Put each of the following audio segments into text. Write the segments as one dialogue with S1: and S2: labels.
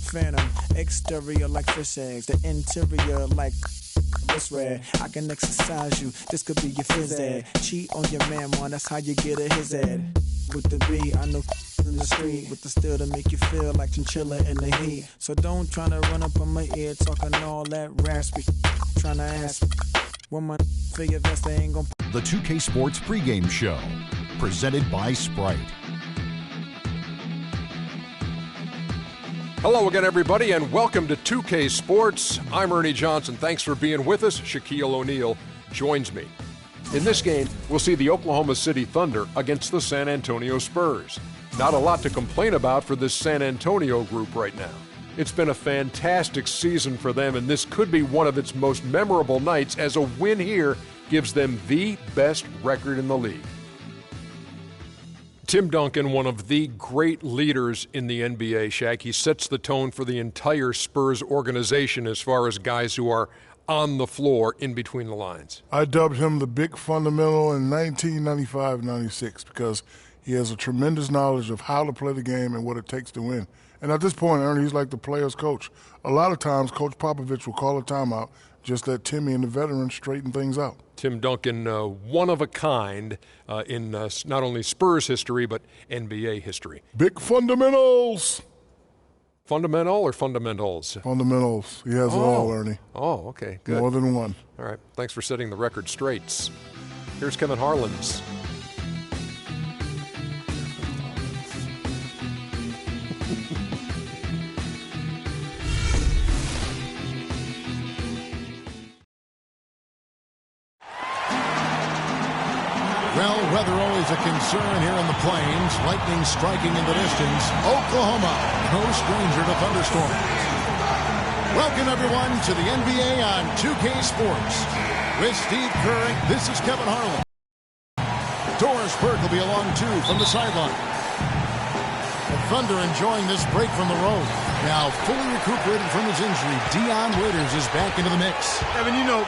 S1: phantom. Exterior like fish eggs, the interior like wrist red. I can exercise you, this could be your phys ed. Cheat on your man, man, that's how you get a his ed. With the B, I know in the street with the steel to make you feel like chinchilla in the heat. So don't try to run up on my ear talking all that raspy. Trying to ask when my figure vest they ain't gonna.
S2: The 2K Sports pregame show, presented by Sprite.
S3: Hello again, everybody, and welcome to 2K Sports. I'm Ernie Johnson. Thanks for being with us. Shaquille O'Neal joins me. In this game, we'll see the Oklahoma City Thunder against the San Antonio Spurs. Not a lot to complain about for this San Antonio group right now. It's been a fantastic season for them, and this could be one of its most memorable nights, as a win here gives them the best record in the league. Tim Duncan, one of the great leaders in the NBA, Shaq. He sets the tone for the entire Spurs organization as far as guys who are on the floor in between the lines.
S4: I dubbed him the big fundamental in 1995-96 because he has a tremendous knowledge of how to play the game and what it takes to win. And at this point, Ernie, he's like the player's coach. A lot of times, Coach Popovich will call a timeout, just let Timmy and the veterans straighten things out.
S3: Tim Duncan, one of a kind in not only Spurs history, but NBA history.
S4: Big fundamentals.
S3: Fundamental or fundamentals?
S4: Fundamentals. He has it all, Ernie.
S3: Oh, okay, good.
S4: More than one.
S3: All right, thanks for setting the record straight. Here's Kevin Harlan's.
S5: Well, weather always a concern here in the Plains. Lightning striking in the distance. Oklahoma, no stranger to thunderstorms. Welcome, everyone, to the NBA on 2K Sports. With Steve Kerr, this is Kevin Harlan. Doris Burke will be along, too, from the sideline. The Thunder enjoying this break from the road. Now, fully recuperated from his injury, Dion Waiters is back into the mix.
S6: Evan, you know,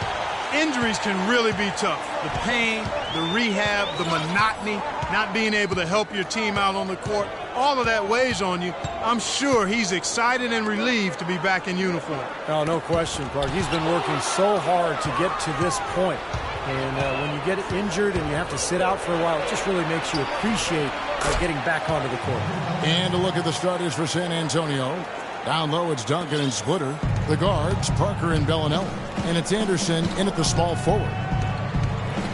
S6: injuries can really be tough. The pain, the rehab, the monotony, not being able to help your team out on the court, all of that weighs on you. I'm sure he's excited and relieved to be back in uniform.
S7: Oh, no question, Clark. He's been working so hard to get to this point. And when you get injured and you have to sit out for a while, it just really makes you appreciate getting back onto the court.
S5: And a look at the starters for San Antonio. Down low, it's Duncan and Splitter. The guards, Parker and Bellinelli. And it's Anderson in at the small forward.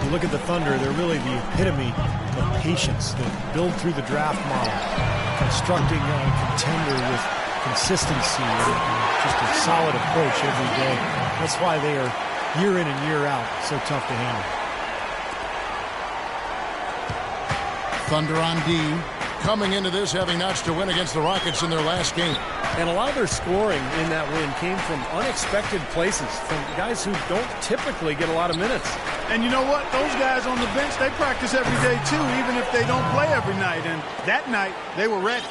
S7: You look at the Thunder, they're really the epitome of patience. They build through the draft model, constructing a contender with consistency and just a solid approach every day. That's why they are, year in and year out, so tough to handle.
S5: Thunder on D. Coming into this, having notched a win against the Rockets in their last game.
S7: And a lot of their scoring in that win came from unexpected places, from guys who don't typically get a lot of minutes.
S6: And you know what? Those guys on the bench, they practice every day, too, even if they don't play every night. And that night, they were ready.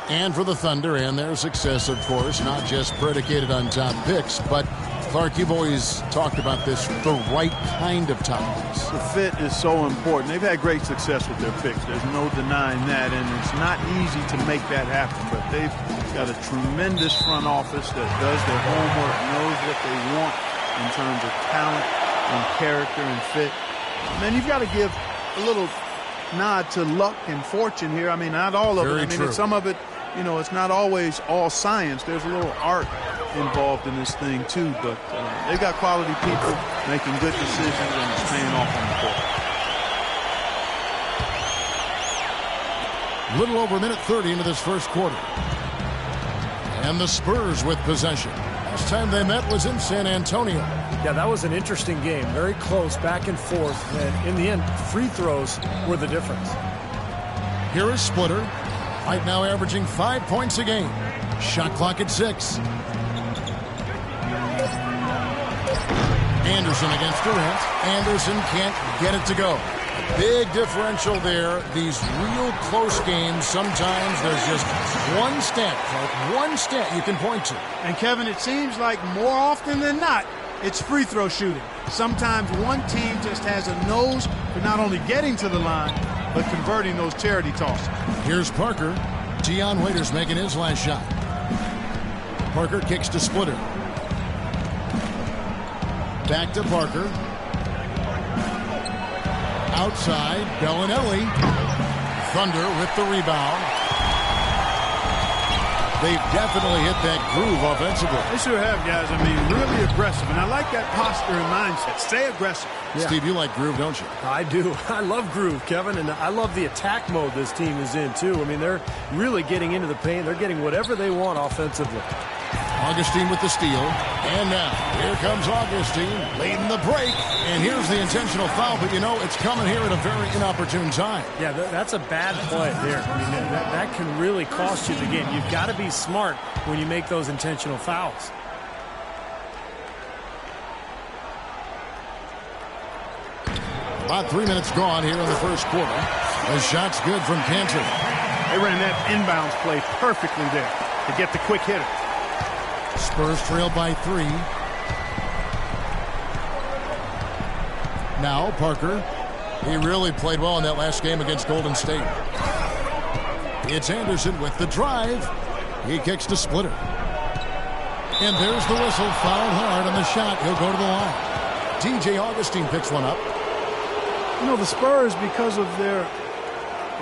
S5: And for the Thunder and their success, of course, not just predicated on top picks, but Clark, you've always talked about this, the right kind of top picks.
S6: The fit is so important. They've had great success with their picks. There's no denying that, and it's not easy to make that happen. But they've got a tremendous front office that does their homework, knows what they want in terms of talent and character and fit. And then you've got to give a little nod to luck and fortune here. I mean, not all of it. I mean, some of it, you know, it's not always all science. There's a little art involved in this thing too, but they've got quality people making good decisions, and it's paying off on the court.
S5: Little over a minute 30 into this first quarter. And the Spurs with possession. Last time they met was in San Antonio.
S7: Yeah, that was an interesting game. Very close, back and forth. And in the end, free throws were the difference.
S5: Here is Splitter. Right now averaging 5 points a game. Shot clock at 6. Anderson against Durant. Anderson can't get it to go. Big differential there. These real close games, sometimes there's just one stat, like one stat you can point to.
S6: And Kevin, it seems like more often than not, it's free throw shooting. Sometimes one team just has a nose for not only getting to the line, but converting those charity tosses.
S5: Here's Parker. Dion Waiters making his last shot. Parker kicks to Splitter. Back to Parker. Outside, Bellinelli. Thunder with the rebound. They've definitely hit that groove offensively.
S6: They sure have, guys. I mean, really aggressive. And I like that posture and mindset. Stay aggressive.
S5: Yeah. Steve, you like groove, don't you?
S7: I do. I love groove, Kevin, and I love the attack mode this team is in, too. I mean, they're really getting into the paint. They're getting whatever they want offensively.
S5: Augustine with the steal. And now, here comes Augustine leading the break. And here's the intentional foul, but you know, it's coming here at a very inopportune time.
S7: Yeah, that's a bad play there. I mean, that can really cost you the game. You've got to be smart when you make those intentional fouls.
S5: About 3 minutes gone here in the first quarter. The shot's good from Cantor.
S6: They ran that inbounds play perfectly there to get the quick hitter.
S5: Spurs trail by 3. Now Parker. He really played well in that last game against Golden State. It's Anderson with the drive. He kicks to Splitter. And there's the whistle. Fouled hard on the shot. He'll go to the line. TJ Augustine picks one up.
S6: You know, the Spurs, because of their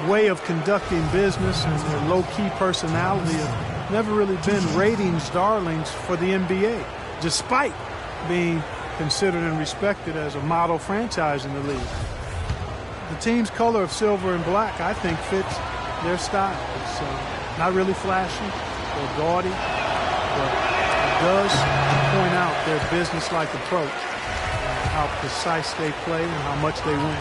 S6: way of conducting business and their low-key personality, have never really been ratings darlings for the NBA, despite being considered and respected as a model franchise in the league. The team's color of silver and black, I think, fits their style. It's not really flashy or gaudy, but it does point out their business-like approach, how precise they play and how much they win.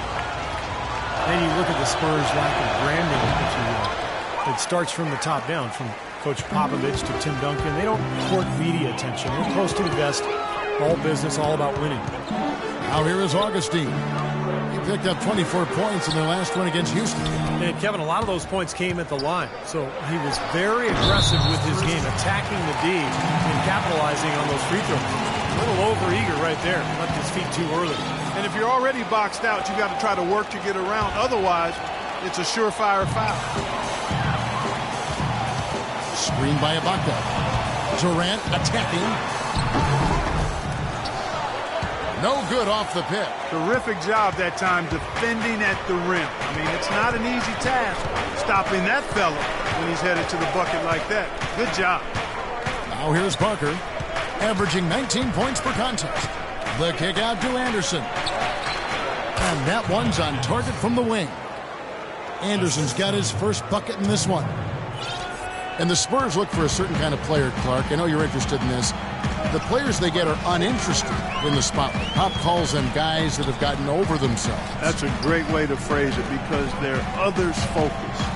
S7: And you look at the Spurs' lack of branding, if you will. It starts from the top down, from Coach Popovich to Tim Duncan. They don't court media attention. They're close to the vest, all business, all about winning.
S5: Now here is Augustine. He picked up 24 points in their last one against Houston.
S7: And Kevin, a lot of those points came at the line. So he was very aggressive with his game, attacking the D and capitalizing on those free throws. A little overeager right there. Left his feet too early.
S6: And if you're already boxed out, you got to try to work to get around. Otherwise, it's a surefire foul.
S5: Screen by Ibaka. Durant attacking. No good off the pick.
S6: Terrific job that time defending at the rim. I mean, it's not an easy task stopping that fella when he's headed to the bucket like that. Good job.
S5: Now here's Parker, averaging 19 points per contest. The kick out to Anderson. And that one's on target from the wing. Anderson's got his first bucket in this one. And the Spurs look for a certain kind of player, Clark. I know you're interested in this. The players they get are uninterested in the spotlight. Pop calls them guys that have gotten over themselves.
S6: That's a great way to phrase it because they're others focused.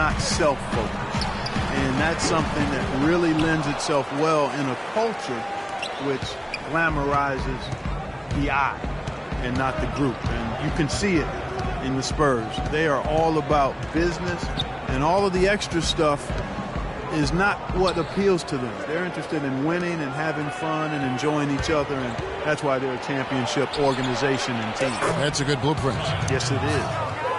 S6: not self-focused. And that's something that really lends itself well in a culture which glamorizes the I and not the group. And you can see it in the Spurs. They are all about business, and all of the extra stuff is not what appeals to them. They're interested in winning and having fun and enjoying each other, and that's why they're a championship organization and team.
S5: That's a good blueprint.
S6: Yes, it is.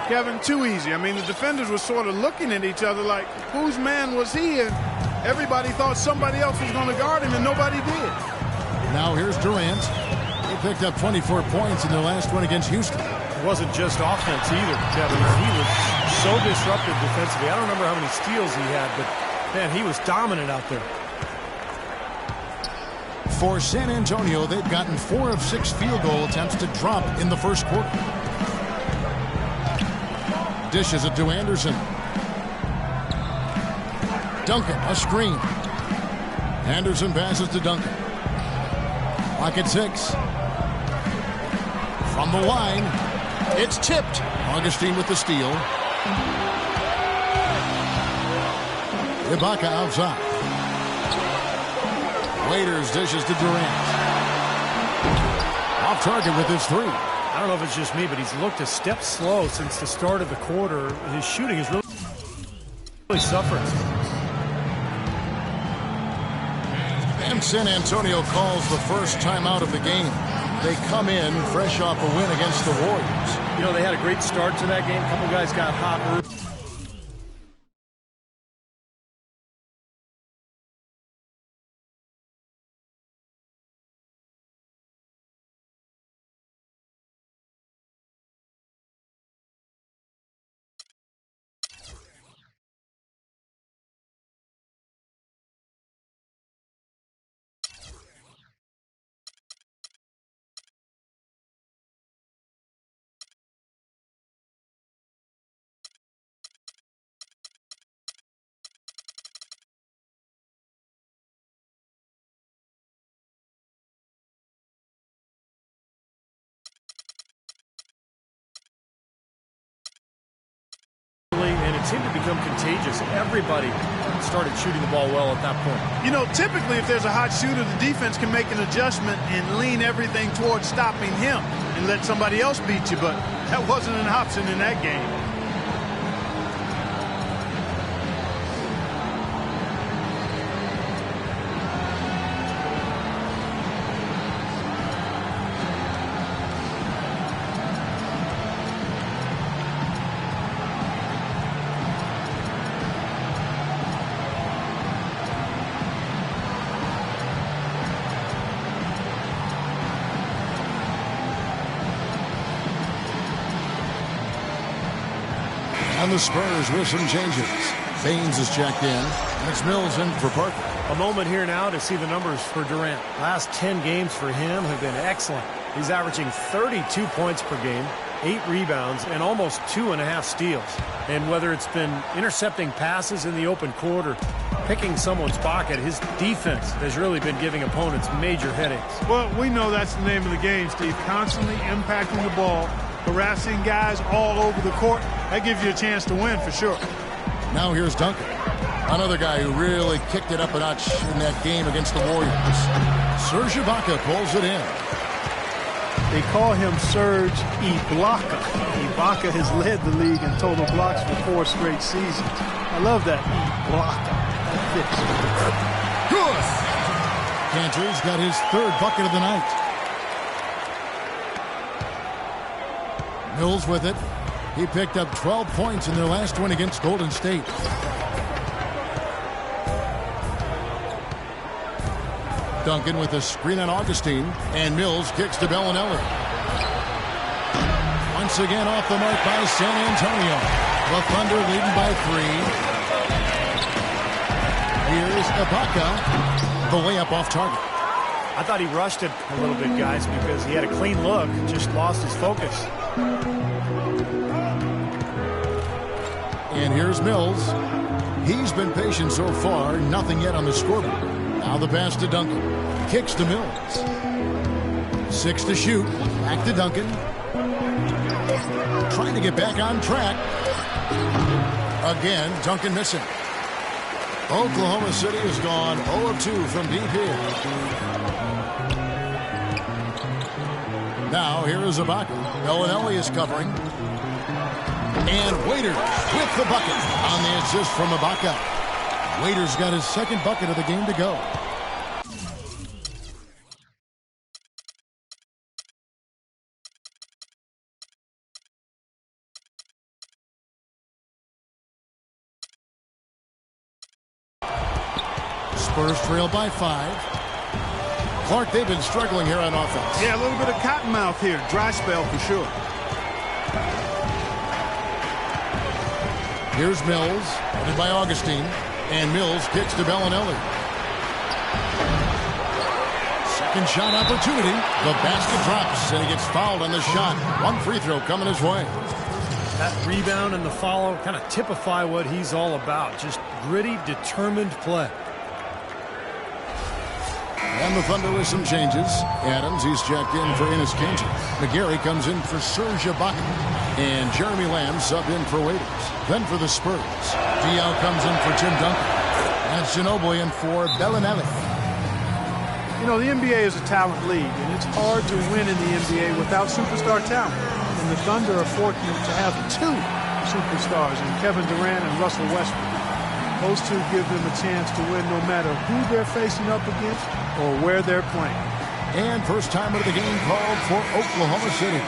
S8: Kevin, too easy. I mean, the defenders were sort of looking at each other like, whose man was he? And everybody thought somebody else was going to guard him, and nobody did.
S5: Now here's Durant. He picked up 24 points in their last one against Houston.
S7: It wasn't just offense either, Kevin. He was so disruptive defensively. I don't remember how many steals he had, but, man, he was dominant out there.
S5: For San Antonio, they've gotten 4 of 6 field goal attempts to drop in the first quarter. Dishes it to Anderson. Duncan, a screen. Anderson passes to Duncan. Clock at 6. From the line, it's tipped. Augustine with the steal. Ibaka outside. Waiters dishes to Durant. Off target with his 3.
S7: I don't know if it's just me, but he's looked a step slow since the start of the quarter. His shooting is really suffering.
S5: And San Antonio calls the first timeout of the game. They come in fresh off a win against the Warriors.
S7: You know, they had a great start to that game. A couple guys got hot early. And it seemed to become contagious. Everybody started shooting the ball well at that point.
S8: You know, typically if there's a hot shooter, the defense can make an adjustment and lean everything towards stopping him and let somebody else beat you, but that wasn't an option in that game.
S5: And the Spurs with some changes. Baines is checked in, and it's Mills in for Parker.
S7: A moment here now to see the numbers for Durant. Last 10 games for him have been excellent. He's averaging 32 points per game, 8 rebounds, and almost 2.5 steals. And whether it's been intercepting passes in the open court or picking someone's pocket, his defense has really been giving opponents major headaches.
S8: Well, we know that's the name of the game, Steve. Constantly impacting the ball, harassing guys all over the court. That gives you a chance to win for sure.
S5: Now here's Duncan. Another guy who really kicked it up a notch in that game against the Warriors. Serge Ibaka pulls it in.
S6: They call him Serge Ibaka. Ibaka has led the league in total blocks for 4 straight seasons. I love that Ibaka. That fits.
S5: Good. Cantor's got his 3rd bucket of the night. Mills with it. He picked up 12 points in their last one against Golden State. Duncan with a screen on Augustine, and Mills kicks to Bellinelli. Once again off the mark by San Antonio. The Thunder leading by 3. Here's Ibaka, the layup off target.
S7: I thought he rushed it a little bit, guys, because he had a clean look, just lost his focus.
S5: And here's Mills. He's been patient so far, nothing yet on the scoreboard. Now the pass to Duncan. Kicks to Mills. 6 to shoot. Back to Duncan. Trying to get back on track. Again, Duncan missing. Oklahoma City has gone 0 of 2 from deep here. Now here is Ibaka. Bellinelli is covering. And Waiters with the bucket on the assist from Ibaka. Waiters got his second bucket of the game to go. Spurs trail by 5. Clark, they've been struggling here on offense.
S6: Yeah, a little bit of cottonmouth here. Dry spell for sure.
S5: Here's Mills, headed by Augustine. And Mills kicks to Bellinelli. Second shot opportunity. The basket drops, and he gets fouled on the shot. One free throw coming his way.
S7: That rebound and the follow kind of typify what he's all about. Just gritty, determined play.
S5: And the Thunder with some changes. Adams, he's checked in for Enes Kanter. McGarry comes in for Serge Ibaka. And Jeremy Lamb subbed in for Waiters. Then for the Spurs, Diaw comes in for Tim Duncan. And Ginobili in for Bellinelli.
S8: You know, the NBA is a talent league, and it's hard to win in the NBA without superstar talent. And the Thunder are fortunate to have 2 superstars in Kevin Durant and Russell Westbrook. Those two give them a chance to win no matter who they're facing up against or where they're playing.
S5: And first time of the game called for Oklahoma City.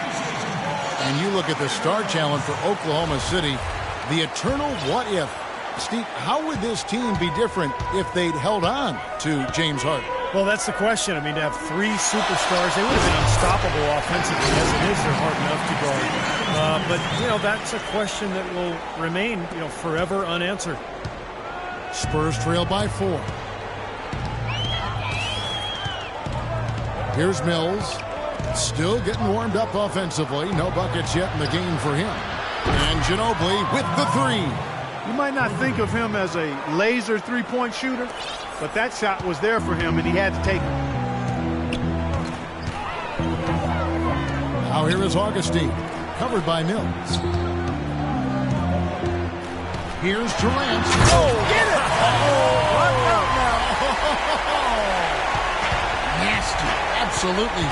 S5: And you look at the star talent for Oklahoma City, the eternal what if. Steve, how would this team be different if they'd held on to James Harden?
S7: Well, that's the question. I mean, to have 3 superstars, they would have been unstoppable offensively. As it is, they're hard enough to guard. But, you know, that's a question that will remain, you know, forever unanswered.
S5: Spurs trail by 4. Here's Mills. Still getting warmed up offensively. No buckets yet in the game for him. And Ginobili with the 3.
S8: You might not think of him as a laser three-point shooter, but that shot was there for him, and he had to take it.
S5: Now here is Augustine, covered by Mills. Here's Durant.
S8: Oh, get it! Oh, watch out now.
S5: Nasty. Absolutely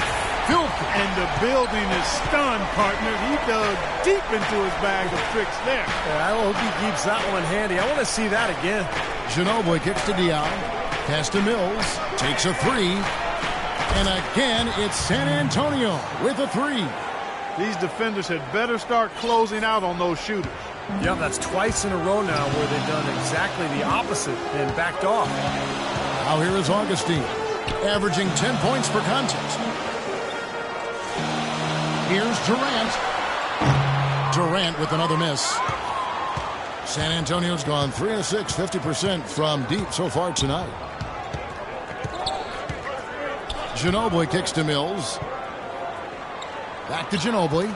S5: filthy.
S8: And the building is stunned, partner. He dug deep into his bag of tricks there.
S7: Yeah, I hope he keeps that one handy. I want to see that again.
S5: Ginobili kicks to Diaw. Pass to Mills. Takes a 3. And again, it's San Antonio with a 3.
S8: These defenders had better start closing out on those shooters.
S7: Yeah, that's twice in a row now where they've done exactly the opposite and backed off.
S5: Now here is Augustine, averaging 10 points per contest. Here's Durant. Durant with another miss. San Antonio's gone 3 of 6, 50% from deep so far tonight. Ginobili kicks to Mills. Back to Ginobili.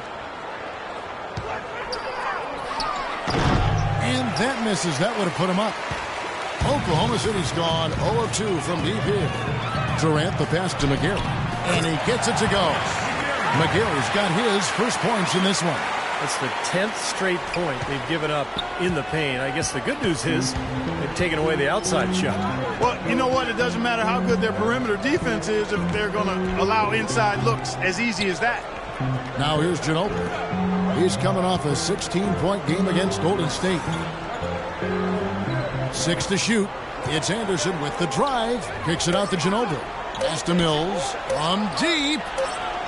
S5: And that misses. That would have put him up. Oklahoma City's gone 0 of 2 from deep here. Durant, the pass to McGarry. And he gets it to go. McGarry's got his first points in this one.
S7: It's the 10th straight point they've given up in the paint. I guess the good news is they've taken away the outside shot.
S8: Well, you know what? It doesn't matter how good their perimeter defense is if they're going to allow inside looks as easy as that.
S5: Now here's Ginobili. He's coming off a 16-point game against Golden State. 6 to shoot. It's Anderson with the drive. Kicks it out to Ginobili. Pass to Mills. From deep.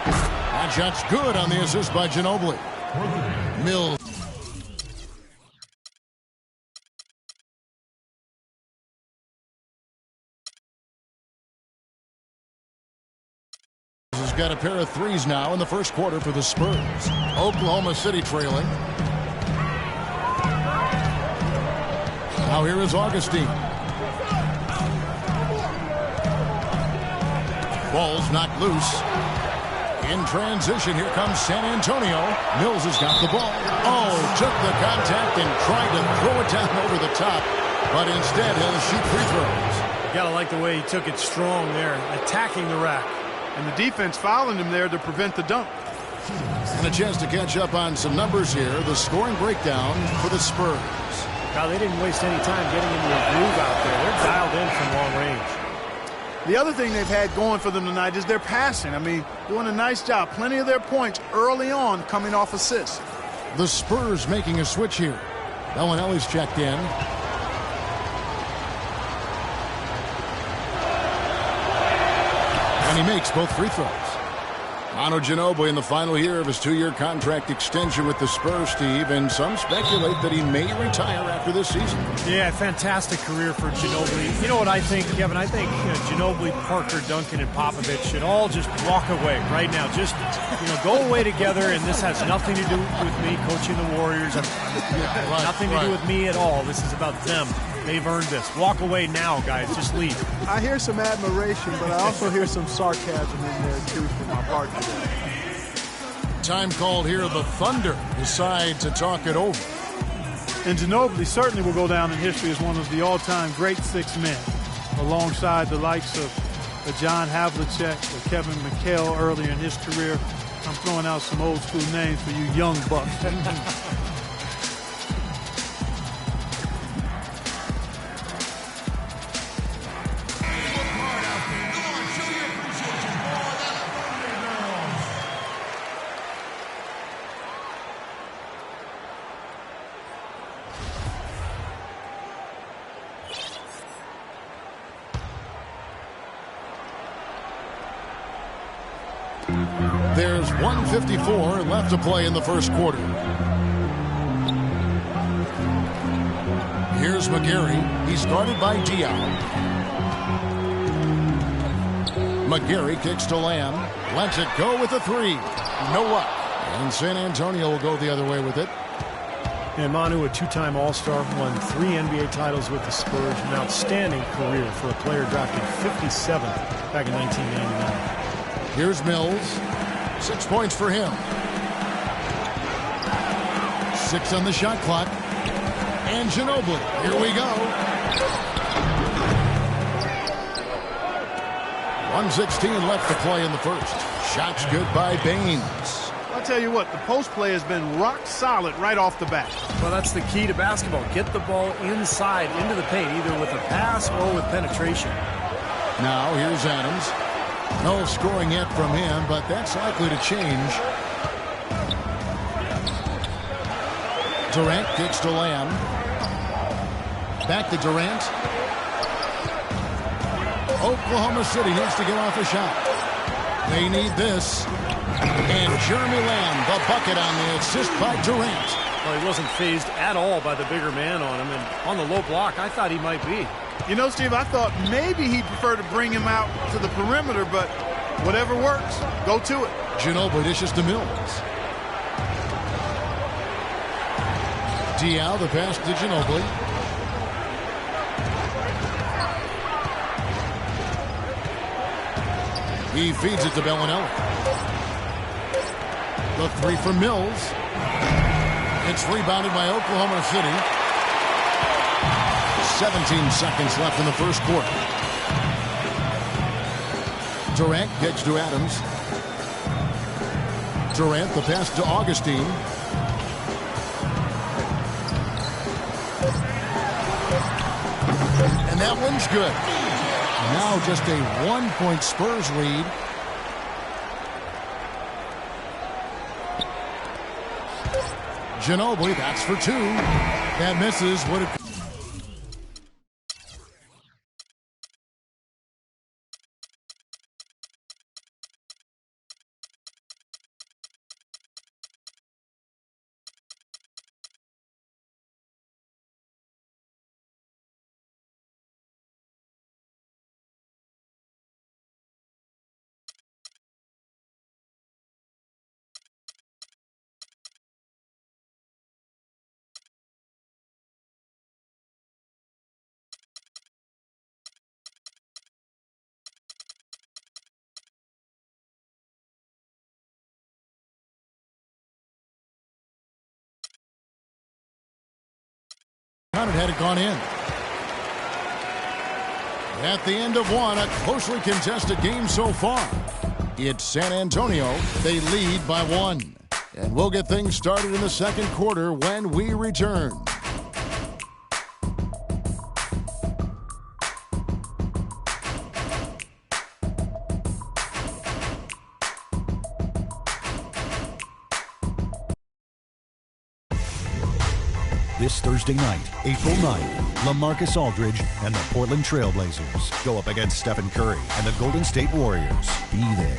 S5: That shot's good on the assist by Ginobili. Mills. Has got a pair of threes now in the first quarter for the Spurs. Oklahoma City trailing. Now here is Augustine. Ball's knocked loose. In transition, here comes San Antonio. Mills has got the ball. Oh, took the contact and tried to throw it down over the top. But instead, he'll shoot free throws.
S7: You gotta like the way he took it strong there, attacking the rack.
S8: And the defense fouling him there to prevent the dunk.
S5: And a chance to catch up on some numbers here. The scoring breakdown for the Spurs.
S7: Now, they didn't waste any time getting into a groove out there. They're dialed in from long range.
S6: The other thing they've had going for them tonight is their passing. I mean, doing a nice job. Plenty of their points early on coming off assists.
S5: The Spurs making a switch here. Bellinelli's checked in. And he makes both free throws. Manu Ginobili in the final year of his 2-year contract extension with the Spurs, Steve, and some speculate that he may retire after this season.
S7: Yeah, fantastic career for Ginobili. You know what I think, Kevin? I think Ginobili, Parker, Duncan, and Popovich should all just walk away right now. Just, go away together, and this has nothing to do with me coaching the Warriors. Nothing to do with me at all. This is about them. They've earned this. Walk away now, guys. Just leave.
S8: I hear some admiration, but I also hear some sarcasm in there, too, from my partner.
S5: Time called here. The Thunder decide to talk it over.
S8: And Ginobili certainly will go down in history as one of the all-time great 6 men, alongside the likes of John Havlicek or Kevin McHale earlier in his career. I'm throwing out some old-school names for you young bucks.
S5: There's 1:54 left to play in the first quarter. Here's McGarry. He's guarded by Diaw. McGarry kicks to Lamb. Lets it go with a 3. No luck. And San Antonio will go the other way with it.
S7: And Manu, a 2-time All-Star, won 3 NBA titles with the Spurs. An outstanding career for a player drafted 57th back in 1999.
S5: Here's Mills. 6 points for him. 6 on the shot clock. And Ginobili. Here we go. 1:16 left to play in the first. Shots good by Baines.
S6: I'll tell you what, the post play has been rock solid right off the bat.
S7: Well, that's the key to basketball. Get the ball inside, into the paint, either with a pass or with penetration.
S5: Now here's Adams. No scoring yet from him, but that's likely to change. Durant kicks to Lamb. Back to Durant. Oklahoma City needs to get off a shot. They need this. And Jeremy Lamb, the bucket on the assist by Durant.
S7: Well, he wasn't phased at all by the bigger man on him, and on the low block, I thought he might be.
S6: You know, Steve, I thought maybe he'd prefer to bring him out to the perimeter, but whatever works, go to it.
S5: Ginobili dishes to Mills. Diaw, the pass to Ginobili. He feeds it to Bellinelli. The 3 from Mills. It's rebounded by Oklahoma City. 17 seconds left in the first quarter. Durant kicks to Adams. Durant, the pass to Augustine. And that one's good. Now just a 1-point Spurs lead. Ginobili, that's for 2. That misses. Would it? Had it gone in. At the end of one, a closely contested game so far. It's San Antonio. They lead by 1. And we'll get things started in the second quarter when we return.
S2: This Thursday night, April 9th, LaMarcus Aldridge and the Portland Trail Blazers go up against Stephen Curry and the Golden State Warriors. Be there.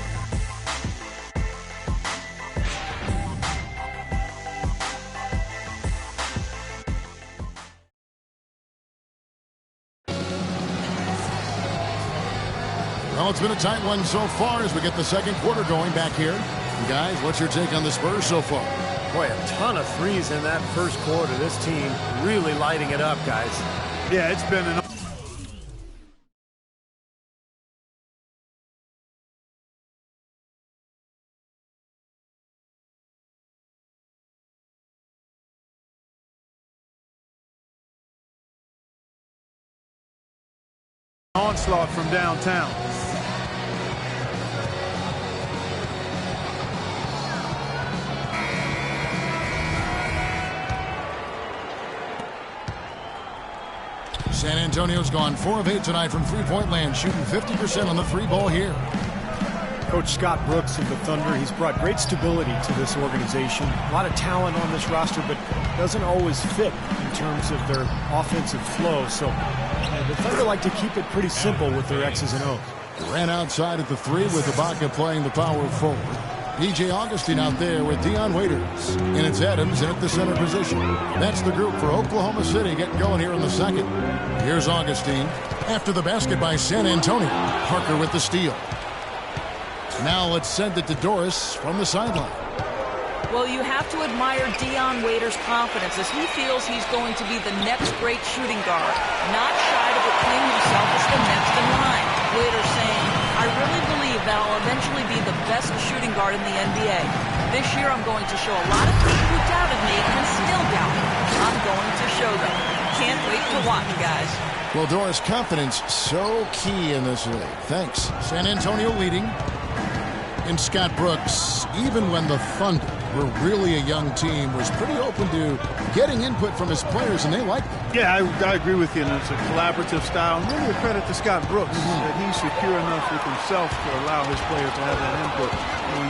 S5: Well, it's been a tight one so far as we get the second quarter going back here. Guys, what's your take on the Spurs so far?
S7: Boy, a ton of threes in that first quarter. This team really lighting it up, guys.
S6: Yeah, it's been an onslaught from downtown.
S5: San Antonio's gone 4 of 8 tonight from three-point land, shooting 50% on the three ball here.
S7: Coach Scott Brooks of the Thunder, he's brought great stability to this organization. A lot of talent on this roster, but doesn't always fit in terms of their offensive flow. So the Thunder like to keep it pretty simple with their X's and O's.
S5: Ran outside at the 3 with Ibaka playing the power forward. P.J. Augustine out there with Dion Waiters. And it's Adams in at the center position. That's the group for Oklahoma City getting going here in the second. Here's Augustine. After the basket by San Antonio. Parker with the steal. Now let's send it to Doris from the sideline.
S9: Well, you have to admire Dion Waiters' confidence as he feels he's going to be the next great shooting guard. Not shy to proclaim himself as the next in line. Waiters saying, I really believe that I'll eventually be the best shooting guard in the NBA. This year I'm going to show a lot of people who doubted me and still doubt me. I'm going to show them. Can't wait to watch, guys.
S5: Well, Doris, confidence so key in this league. Thanks. San Antonio leading. And Scott Brooks, even when the Thunder were really a young team, was pretty open to getting input from his players, and they liked it.
S6: Yeah, I agree with you. And it's a collaborative style. And really a credit to Scott Brooks that he's secure enough with himself to allow his players to have that input.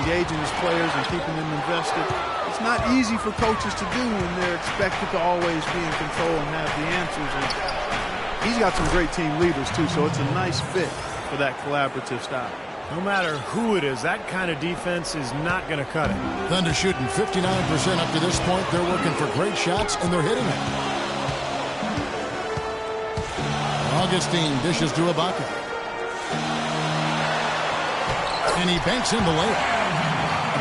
S6: Engaging his players and keeping them invested. It's not easy for coaches to do when they're expected to always be in control and have the answers. And he's got some great team leaders, too, so it's a nice fit for that collaborative style.
S7: No matter who it is, that kind of defense is not going to cut it.
S5: Thunder shooting 59% up to this point. They're working for great shots, and they're hitting it. Augustine dishes to Ibaka. And he banks in the layup.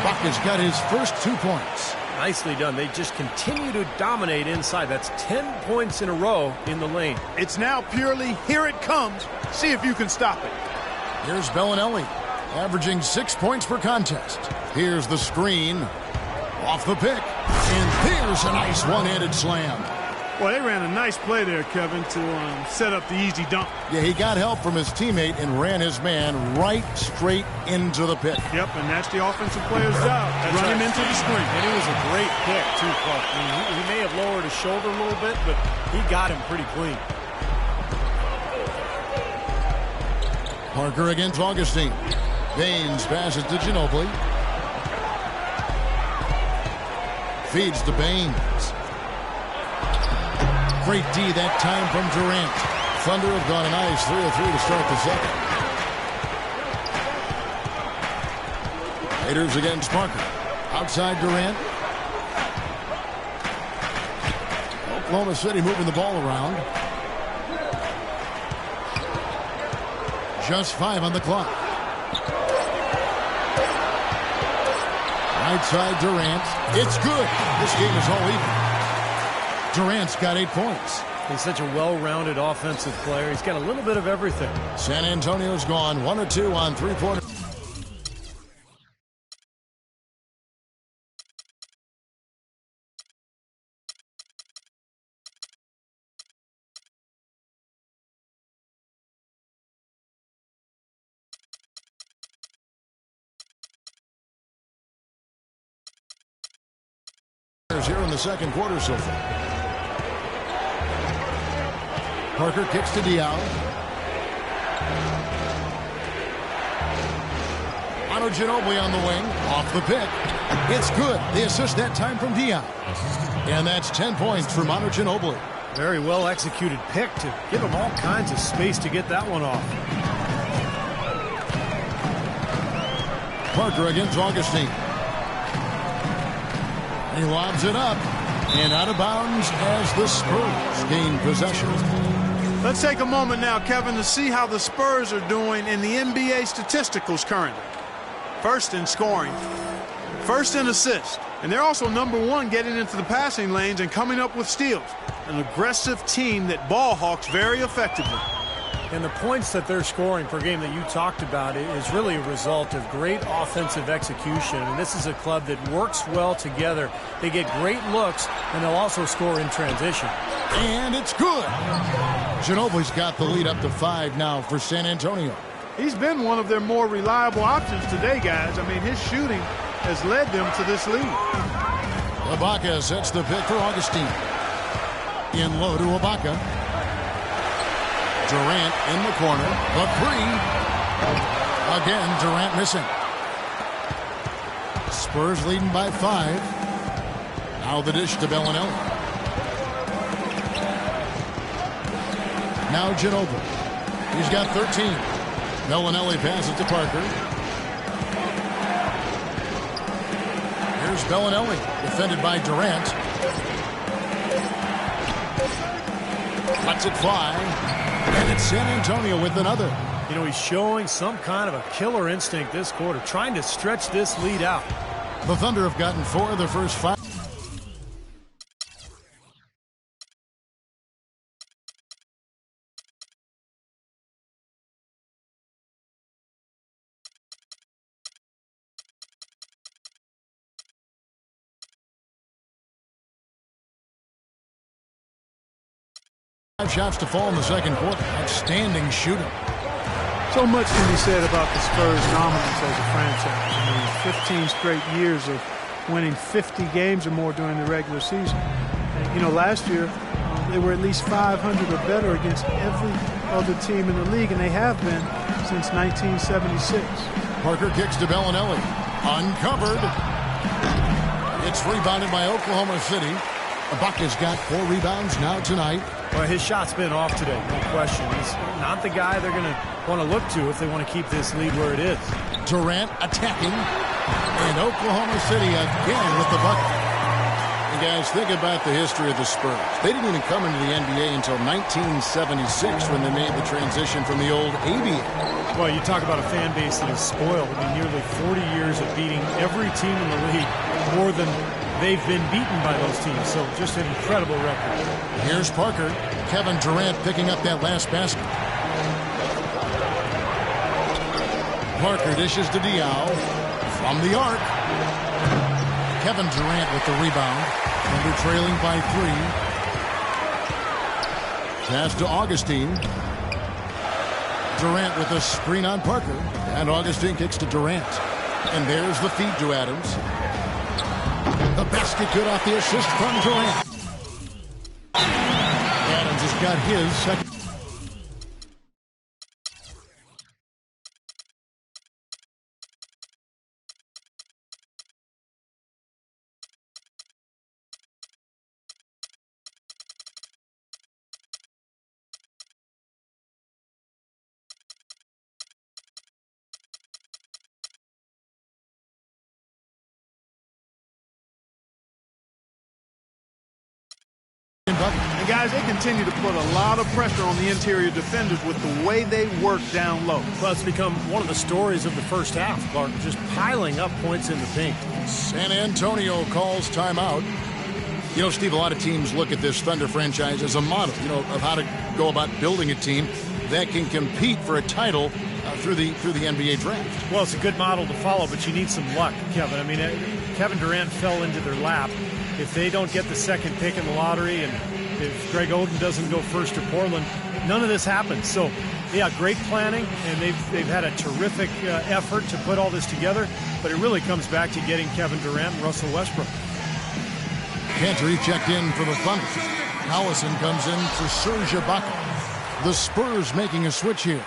S5: Ibaka's got his first 2 points.
S7: Nicely done. They just continue to dominate inside. That's 10 points in a row in the lane.
S6: It's now purely, here it comes. See if you can stop it.
S5: Here's Bellinelli, averaging 6 points per contest. Here's the screen. Off the pick. And there's a nice one-handed slam.
S6: Well, they ran a nice play there, Kevin, to set up the easy dunk.
S5: Yeah, he got help from his teammate and ran his man right straight into the pit.
S6: Yep, and that's the offensive player's job. Run him into the screen.
S7: And it was a great pick, too, Clark. I mean, he may have lowered his shoulder a little bit, but he got him pretty clean.
S5: Parker against Augustine. Baines passes to Ginobili. Feeds to Baines. Great D that time from Durant. Thunder have gone a nice 3 of 3 to start the second. Raiders against Parker. Outside Durant. Oklahoma City moving the ball around. Just 5 on the clock. Right side Durant. It's good. This game is all even. Durant's got 8 points.
S7: He's such a well-rounded offensive player. He's got a little bit of everything.
S5: San Antonio's gone 1 of 2 on three-pointer. Here in the second quarter so far. Parker kicks to Diallo. Ginobili on the wing. Off the pick. It's good. The assist that time from Dion. And that's 10 points for Manu Ginobili.
S7: Very well executed pick to give him all kinds of space to get that one off.
S5: Parker against Augustine. He lobs it up and out of bounds as the Spurs gain possession.
S8: Let's take a moment now, Kevin, to see how the Spurs are doing in the NBA statisticals currently. First in scoring, first in assists, and they're also #1 getting into the passing lanes and coming up with steals. An aggressive team that ball hawks very effectively.
S7: And the points that they're scoring per game that you talked about is really a result of great offensive execution. And this is a club that works well together. They get great looks, and they'll also score in transition.
S5: And it's good. Ginobili's got the lead up to 5 now for San Antonio.
S8: He's been one of their more reliable options today, guys. I mean, his shooting has led them to this lead.
S5: Ibaka sets the pick for Augustine. In low to Ibaka. Durant in the corner. The three. Again, Durant missing. Spurs leading by 5. Now the dish to Bellinelli. Now Ginobili. He's got 13. Bellinelli passes to Parker. Here's Bellinelli, defended by Durant. Lets it fly. And it's San Antonio with another.
S7: You know, he's showing some kind of a killer instinct this quarter, trying to stretch this lead out.
S5: The Thunder have gotten 4 of their first 5. Shots to fall in the second quarter. Outstanding shooting.
S8: So much can be said about the Spurs' dominance as a franchise. I mean, 15 straight years of winning 50 games or more during the regular season. And, you know, last year they were at least 500 or better against every other team in the league, and they have been since 1976.
S5: Parker kicks to Bellinelli. Uncovered. It's rebounded by Oklahoma City. Ibaka's got 4 rebounds now tonight.
S7: Well, his shot's been off today, no question. He's not the guy they're going to want to look to if they want to keep this lead where it is.
S5: Durant attacking. And Oklahoma City again with the bucket. And guys, think about the history of the Spurs. They didn't even come into the NBA until 1976 when they made the transition from the old ABA.
S7: Well, you talk about a fan base that is spoiled. I mean, nearly 40 years of beating every team in the league, more than they've been beaten by those teams. So just an incredible record.
S5: Here's Parker. Kevin Durant picking up that last basket. Parker dishes to Diaw from the arc. Kevin Durant with the rebound. Thunder trailing by 3. Pass to Augustine. Durant with a screen on Parker. And Augustine kicks to Durant. And there's the feed to Adams. The basket good off the assist from Durant. Adams has got his second.
S8: And guys, they continue to put a lot of pressure on the interior defenders with the way they work down low.
S7: Well, it's become one of the stories of the first half, Clark, just piling up points in the paint.
S5: San Antonio calls timeout. You know, Steve, a lot of teams look at this Thunder franchise as a model, you know, of how to go about building a team that can compete for a title through the NBA draft.
S7: Well, it's a good model to follow, but you need some luck, Kevin. I mean, Kevin Durant fell into their lap. If they don't get the second pick in the lottery, and if Greg Oden doesn't go first to Portland, none of this happens. So, yeah, great planning, and they've had a terrific effort to put all this together, but it really comes back to getting Kevin Durant and Russell Westbrook.
S5: Cantor checked in for the Thunder. Allison comes in for Serge Ibaka. The Spurs making a switch here.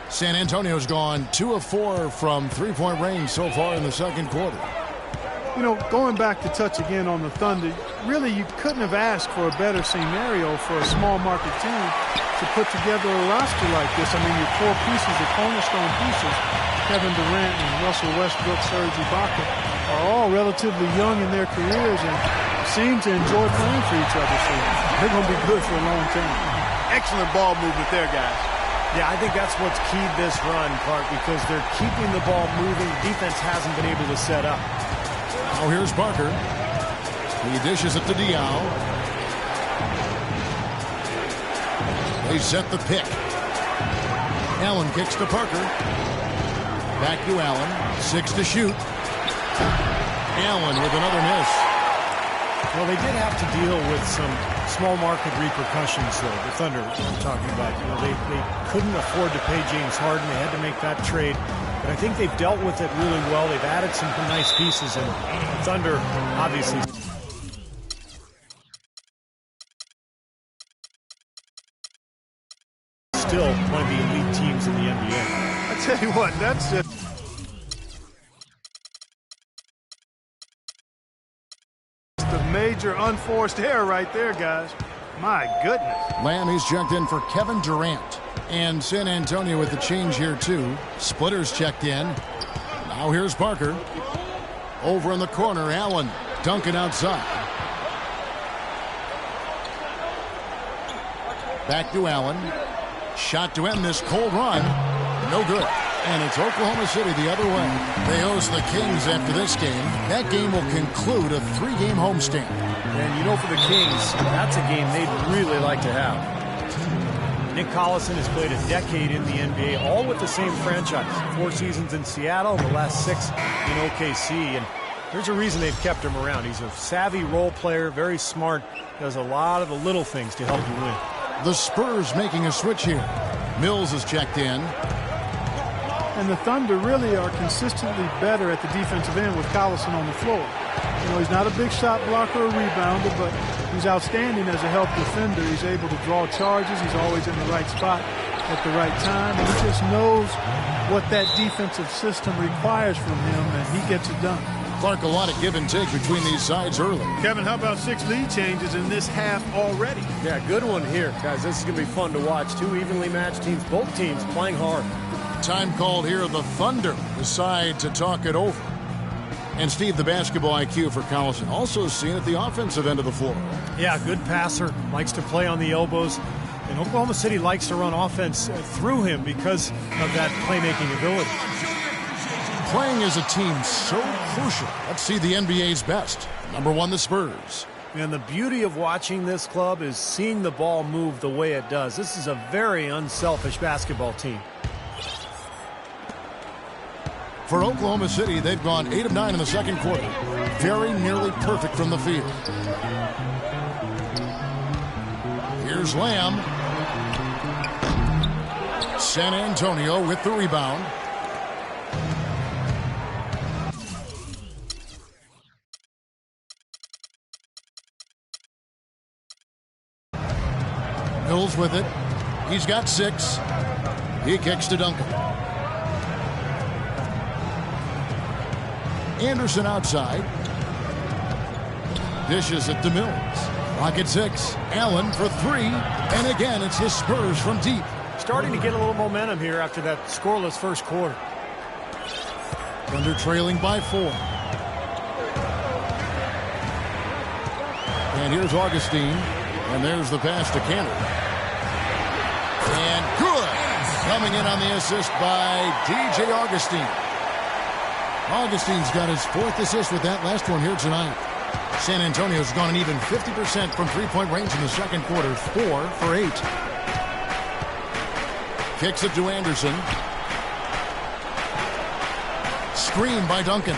S5: San Antonio's gone 2 of 4 from three-point range so far in the second quarter.
S8: You know, going back to touch again on the Thunder, really you couldn't have asked for a better scenario for a small market team to put together a roster like this. I mean, your core pieces, the cornerstone pieces, Kevin Durant and Russell Westbrook, Serge Ibaka, are all relatively young in their careers and seem to enjoy playing for each other. So they're going to be good for a long time.
S6: Excellent ball movement there, guys.
S7: Yeah, I think that's what's keyed this run, Clark, because they're keeping the ball moving. Defense hasn't been able to set up.
S5: Now here's Parker. He dishes it to Diaw. They set the pick. Allen kicks to Parker. Back to Allen. 6 to shoot. Allen with another miss.
S7: Well, they did have to deal with some small market repercussions, though. The Thunder I'm talking about. You know, they couldn't afford to pay James Harden. They had to make that trade. But I think they've dealt with it really well. They've added some nice pieces, and the Thunder obviously still one of the elite teams in the NBA.
S8: I tell you what, that's just the major unforced error right there, guys. My goodness.
S5: Lamb, he's checked in for Kevin Durant. And San Antonio with the change here, too. Splitters checked in. Now here's Parker. Over in the corner, Allen. Duncan outside. Back to Allen. Shot to end this cold run. No good. And it's Oklahoma City the other way. They host the Kings after this game. That game will conclude a 3-game homestand.
S7: And you know, for the Kings, that's a game they'd really like to have. Nick Collison has played a decade in the NBA, all with the same franchise. 4 seasons in Seattle, the last 6 in OKC. And there's a reason they've kept him around. He's a savvy role player, very smart, does a lot of the little things to help you win.
S5: The Spurs making a switch here. Mills is checked in.
S8: And the Thunder really are consistently better at the defensive end with Collison on the floor. You know, he's not a big shot blocker or rebounder, but he's outstanding as a help defender. He's able to draw charges. He's always in the right spot at the right time. And he just knows what that defensive system requires from him, and he gets it done.
S5: Clark, a lot of give and take between these sides early.
S6: Kevin, how about 6 lead changes in this half already?
S7: Yeah, good one here, guys. This is going to be fun to watch. 2 evenly matched teams, both teams playing hard.
S5: Time called here. The Thunder decide to talk it over. And Steve, the basketball IQ for Collison, also seen at the offensive end of the floor.
S7: Yeah, good passer, likes to play on the elbows. And Oklahoma City likes to run offense through him because of that playmaking ability.
S5: Playing as a team so crucial. Let's see the NBA's best. Number 1, the Spurs.
S7: And the beauty of watching this club is seeing the ball move the way it does. This is a very unselfish basketball team.
S5: For Oklahoma City, they've gone 8 of 9 in the second quarter. Very nearly perfect from the field. Here's Lamb. San Antonio with the rebound. Mills with it. He's got 6. He kicks to Duncan. Anderson outside. Dishes it to Mills. Clock at 6. Allen for 3. And again, it's the Spurs from deep.
S7: Starting to get a little momentum here after that scoreless first quarter.
S5: Thunder trailing by 4. And here's Augustine. And there's the pass to Cannon. And good. Coming in on the assist by DJ Augustine. Augustine's got his 4th assist with that last one here tonight. San Antonio's gone an even 50% from three-point range in the second quarter. 4 for 8. Kicks it to Anderson. Screen by Duncan.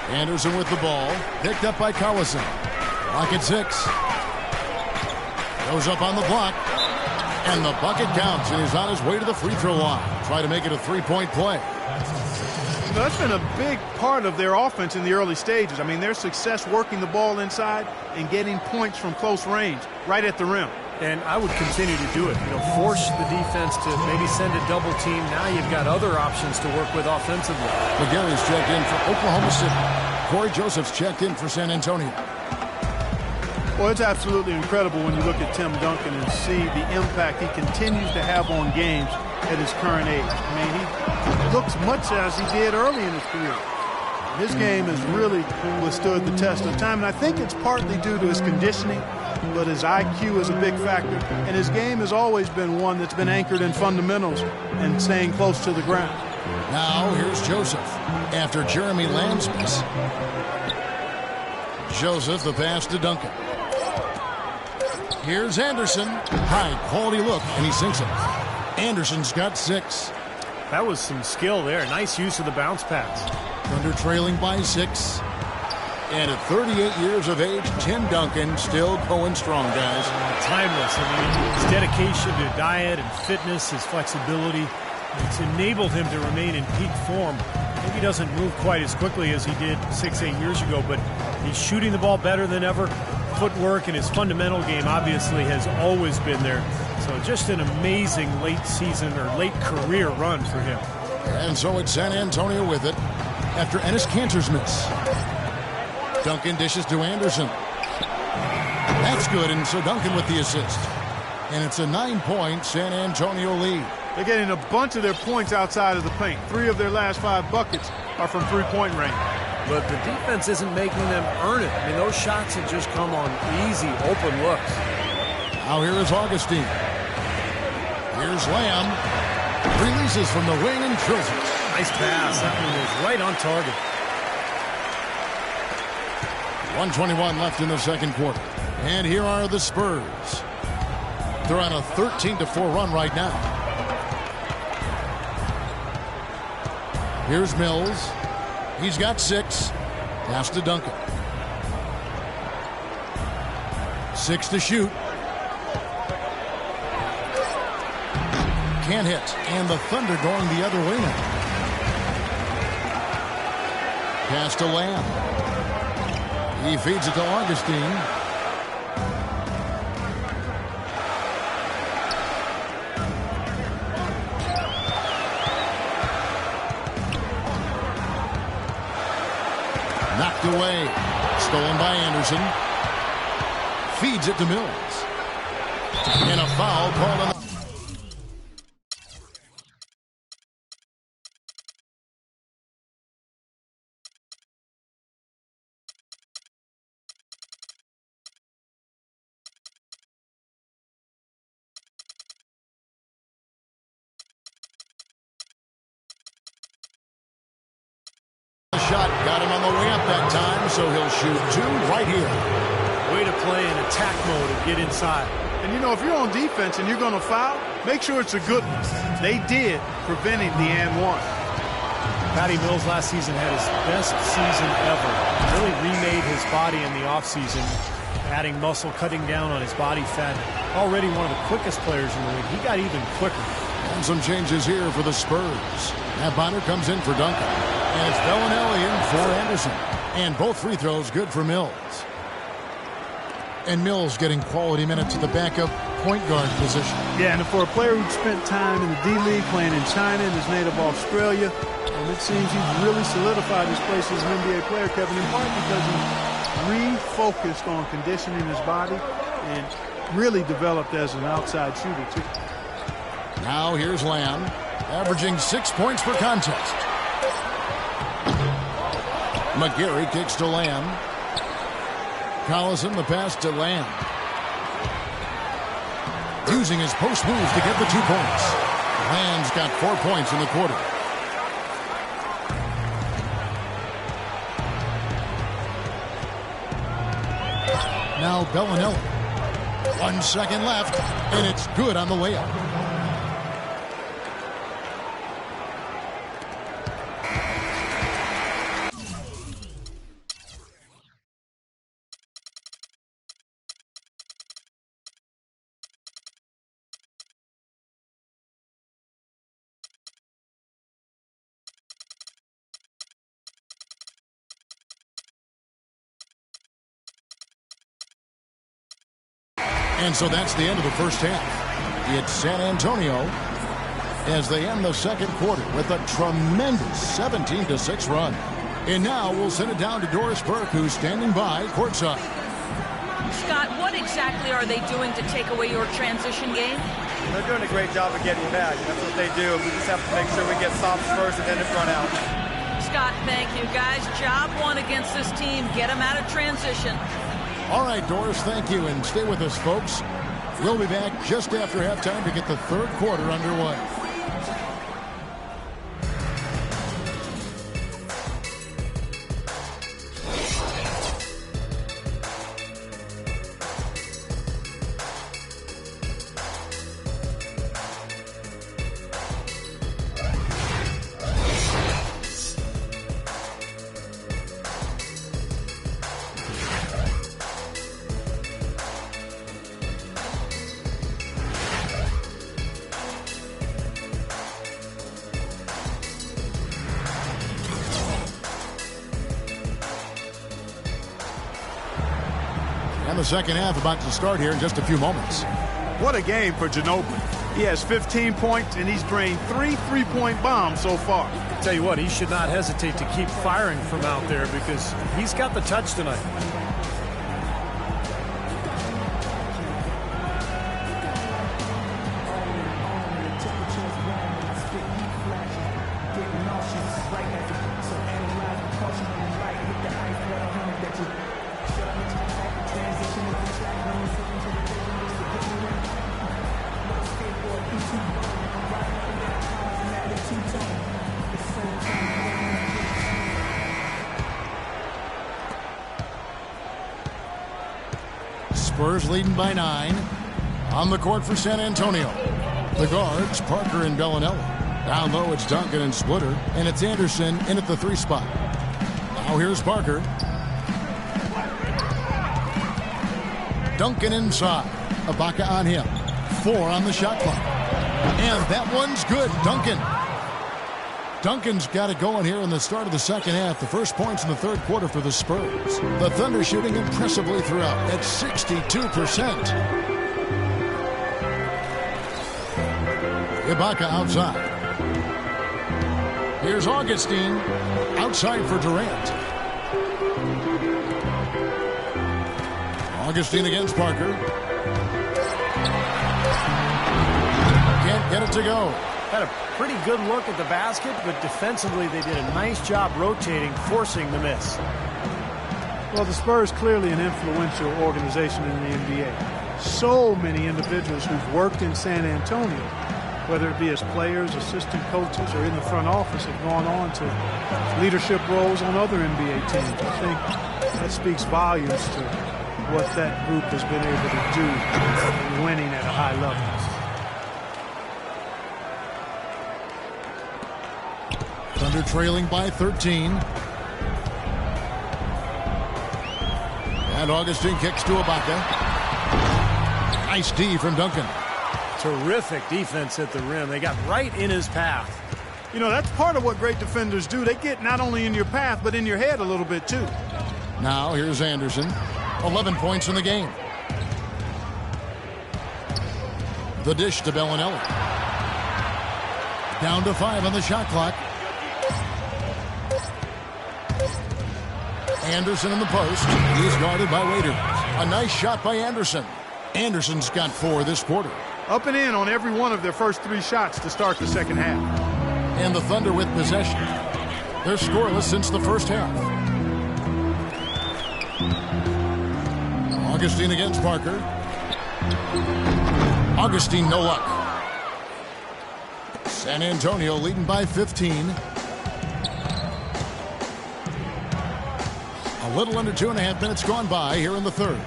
S5: Anderson with the ball. Picked up by Collison. Clock at 6. Goes up on the block. And the bucket counts, and he's on his way to the free throw line. Try to make it a 3-point play.
S6: That's been a big part of their offense in the early stages. I mean, their success working the ball inside and getting points from close range right at the rim.
S7: And I would continue to do it. Force the defense to maybe send a double team. Now you've got other options to work with offensively.
S5: McGarry's checked in for Oklahoma City. Corey Joseph's checked in for San Antonio.
S6: Well, it's absolutely incredible when you look at Tim Duncan and see the impact he continues to have on games at his current age. I mean, he looks much as he did early in his career. His game has really withstood the test of time, and I think it's partly due to his conditioning, but his IQ is a big factor, and his game has always been one that's been anchored in fundamentals and staying close to the ground.
S5: Now here's Joseph after Jeremy Lamb's miss. Joseph, the pass to Duncan. Here's Anderson. High quality look, and he sinks it. Anderson's got 6.
S7: That was some skill there. Nice use of the bounce pass.
S5: Thunder trailing by 6. And at 38 years of age, Tim Duncan still going strong, guys.
S7: Timeless. I mean, his dedication to diet and fitness, his flexibility, it's enabled him to remain in peak form. Maybe he doesn't move quite as quickly as he did 6-8 years ago, but he's shooting the ball better than ever. Footwork and his fundamental game obviously has always been there. So just an amazing late season or late career run for him.
S5: And so it's San Antonio with it after Enes Kanter's miss. Duncan dishes to Anderson. That's good, and so Duncan with the assist. And it's a 9-point San Antonio lead.
S6: They're getting a bunch of their points outside of the paint. 3 of their last 5 buckets are from three-point range.
S7: But the defense isn't making them earn it. I mean, those shots have just come on easy, open looks.
S5: Now here is Augustine. Here's Lamb. Releases from the wing and drills it.
S7: Nice pass. That one was right on target.
S5: 1:21 left in the second quarter. And here are the Spurs. They're on a 13-4 run right now. Here's Mills. He's got 6. Pass to Duncan. 6 to shoot. Can't hit. And the Thunder going the other way now. Pass to Lamb. He feeds it to Augustine. Knocked away. Stolen by Anderson. Feeds it to Mills. And a foul called on the... Shot got him on the way up that time, so he'll shoot 2 right here.
S7: Way to play in attack mode and get inside.
S6: And, if you're on defense and you're going to foul, make sure it's a good one. They did, preventing the and one.
S7: Patty Mills last season had his best season ever. Really remade his body in the offseason, adding muscle, cutting down on his body fat. Already one of the quickest players in the league. He got even quicker.
S5: And some changes here for the Spurs. Matt Bonner comes in for Duncan. And it's Bellinelli in for Anderson. And both free throws good for Mills. And Mills getting quality minutes at the backup point guard position.
S6: Yeah, and for a player who spent time in the D-League playing in China and is native Australia, it seems he's really solidified his place as an NBA player, Kevin, in part because he refocused on conditioning his body and really developed as an outside shooter, too.
S5: Now here's Lamb, averaging 6 points per contest. McGarry kicks to Lamb. Collison the pass to Lamb. Using his post moves to get the 2 points. Lamb's got 4 points in the quarter. Now Bellinelli. 1 second left, and it's good on the layup. And so that's the end of the first half. It's San Antonio as they end the second quarter with a tremendous 17-6 run. And now we'll send it down to Doris Burke, who's standing by courtside.
S9: Scott, what exactly are they doing to take away your transition game?
S10: They're doing a great job of getting back. That's what they do. We just have to make sure we get soft first and then it run out.
S9: Scott, thank you, guys. Job one against this team. Get them out of transition.
S5: All right, Doris, thank you. And stay with us, folks. We'll be back just after halftime to get the third quarter underway. And the second half about to start here in just a few moments.
S6: What a game for Ginobili. He has 15 points, and he's drained 3 three-point bombs so far.
S7: I'll tell you what, he should not hesitate to keep firing from out there because he's got the touch tonight.
S5: Spurs leading by 9. On the court for San Antonio. The guards, Parker and Bellinelli. Down low, it's Duncan and Splitter. And it's Anderson in at the 3 spot. Now here's Parker. Duncan inside. Ibaka on him. 4 on the shot clock. And that one's good. Duncan's got it going here in the start of the second half. The first points in the third quarter for the Spurs. The Thunder shooting impressively throughout at 62%. Ibaka outside. Here's Augustine outside for Durant. Augustine against Parker. Can't get it to go.
S7: Had a pretty good look at the basket, but defensively they did a nice job rotating, forcing the miss.
S8: Well, the Spurs clearly an influential organization in the NBA. So many individuals who've worked in San Antonio, whether it be as players, assistant coaches, or in the front office, have gone on to leadership roles on other NBA teams. I think that speaks volumes to what that group has been able to do in winning at a high level.
S5: Thunder trailing by 13. And Augustine kicks to Ibaka. Nice D from Duncan.
S7: Terrific defense at the rim. They got right in his path.
S8: You know, that's part of what great defenders do. They get not only in your path, but in your head a little bit, too.
S5: Now, here's Anderson. 11 points in the game. The dish to Bellinelli. Down to 5 on the shot clock. Anderson in the post. He's guarded by Waiters. A nice shot by Anderson. Anderson's got 4 this quarter.
S8: Up and in on every one of their first 3 shots to start the second half.
S5: And the Thunder with possession. They're scoreless since the first half. Augustine against Parker. Augustine, no luck. San Antonio leading by 15. A little under 2.5 minutes gone by here in the third.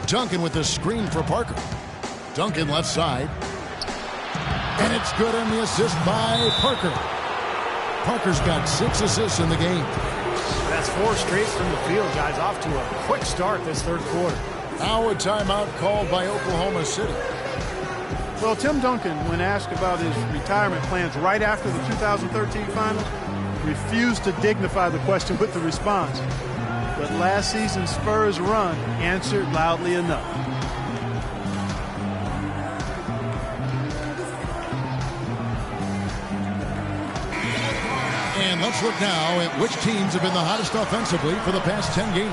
S5: Duncan with the screen for Parker. Duncan left side. And it's good on the assist by Parker. Parker's got 6 assists in the game.
S7: That's 4 straight from the field, guys. Off to a quick start this third quarter.
S5: Now a timeout called by Oklahoma City.
S8: Well, Tim Duncan, when asked about his retirement plans right after the 2013 final, refused to dignify the question with the response. But last season's Spurs run answered loudly enough.
S5: And let's look now at which teams have been the hottest offensively for the past 10 games.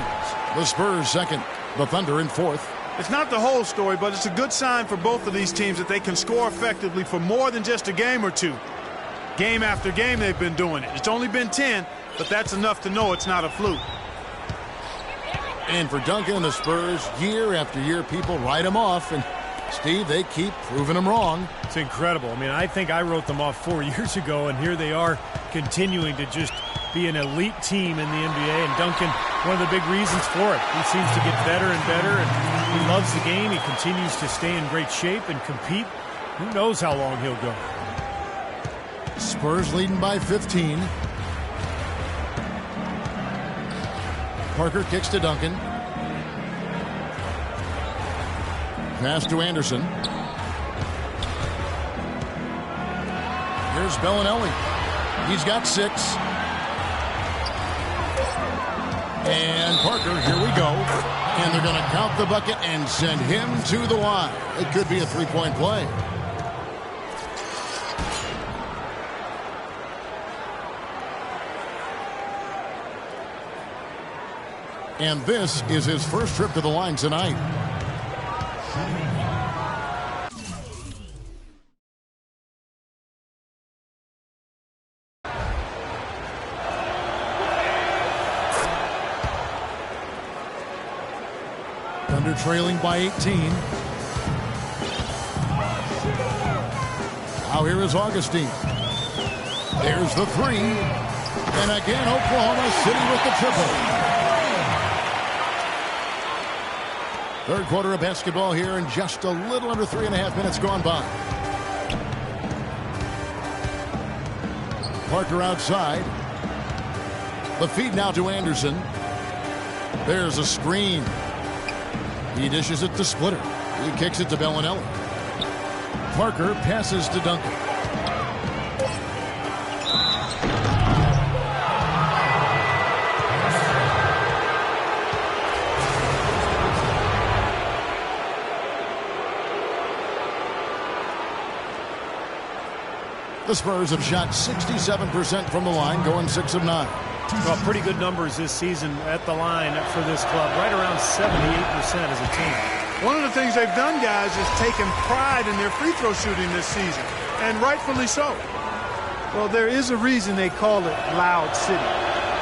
S5: The Spurs second, the Thunder in fourth.
S8: It's not the whole story, but it's a good sign for both of these teams that they can score effectively for more than just a game or two. Game after game they've been doing it. It's only been 10, but that's enough to know it's not a fluke.
S5: And for Duncan and the Spurs, year after year, people write them off. And, Steve, they keep proving them wrong.
S7: It's incredible. I mean, I think I wrote them off 4 years ago, and here they are continuing to just be an elite team in the NBA. And Duncan, one of the big reasons for it. He seems to get better and better, and he loves the game. He continues to stay in great shape and compete. Who knows how long he'll go.
S5: Spurs leading by 15. Parker kicks to Duncan. Pass to Anderson. Here's Bellinelli. He's got 6. And Parker, here we go. And they're going to count the bucket and send him to the line. It could be a three-point play. And this is his first trip to the line tonight. Thunder trailing by 18. Now here is Augustine. There's the 3. And again, Oklahoma City with the triple. Third quarter of basketball here, and just a little under 3.5 minutes gone by. Parker outside. The feed now to Anderson. There's a screen. He dishes it to Splitter. He kicks it to Bellinelli. Parker passes to Duncan. The Spurs have shot 67% from the line, going 6 of 9.
S7: Well, pretty good numbers this season at the line for this club, right around 78% as a team.
S8: One of the things they've done, guys, is taken pride in their free throw shooting this season, and rightfully so. Well, there is a reason they call it Loud City.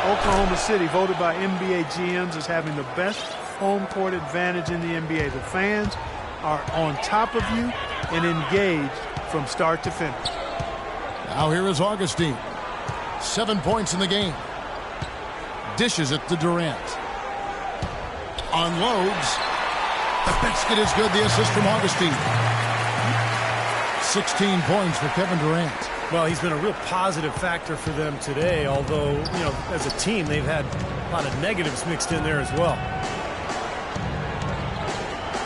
S8: Oklahoma City, voted by NBA GMs as having the best home court advantage in the NBA. The fans are on top of you and engaged from start to finish.
S5: Now here is Augustine. 7 points in the game. Dishes it to Durant. Unloads. The basket is good. The assist from Augustine. 16 points for Kevin Durant.
S7: Well, he's been a real positive factor for them today, although, you know, as a team, they've had a lot of negatives mixed in there as well.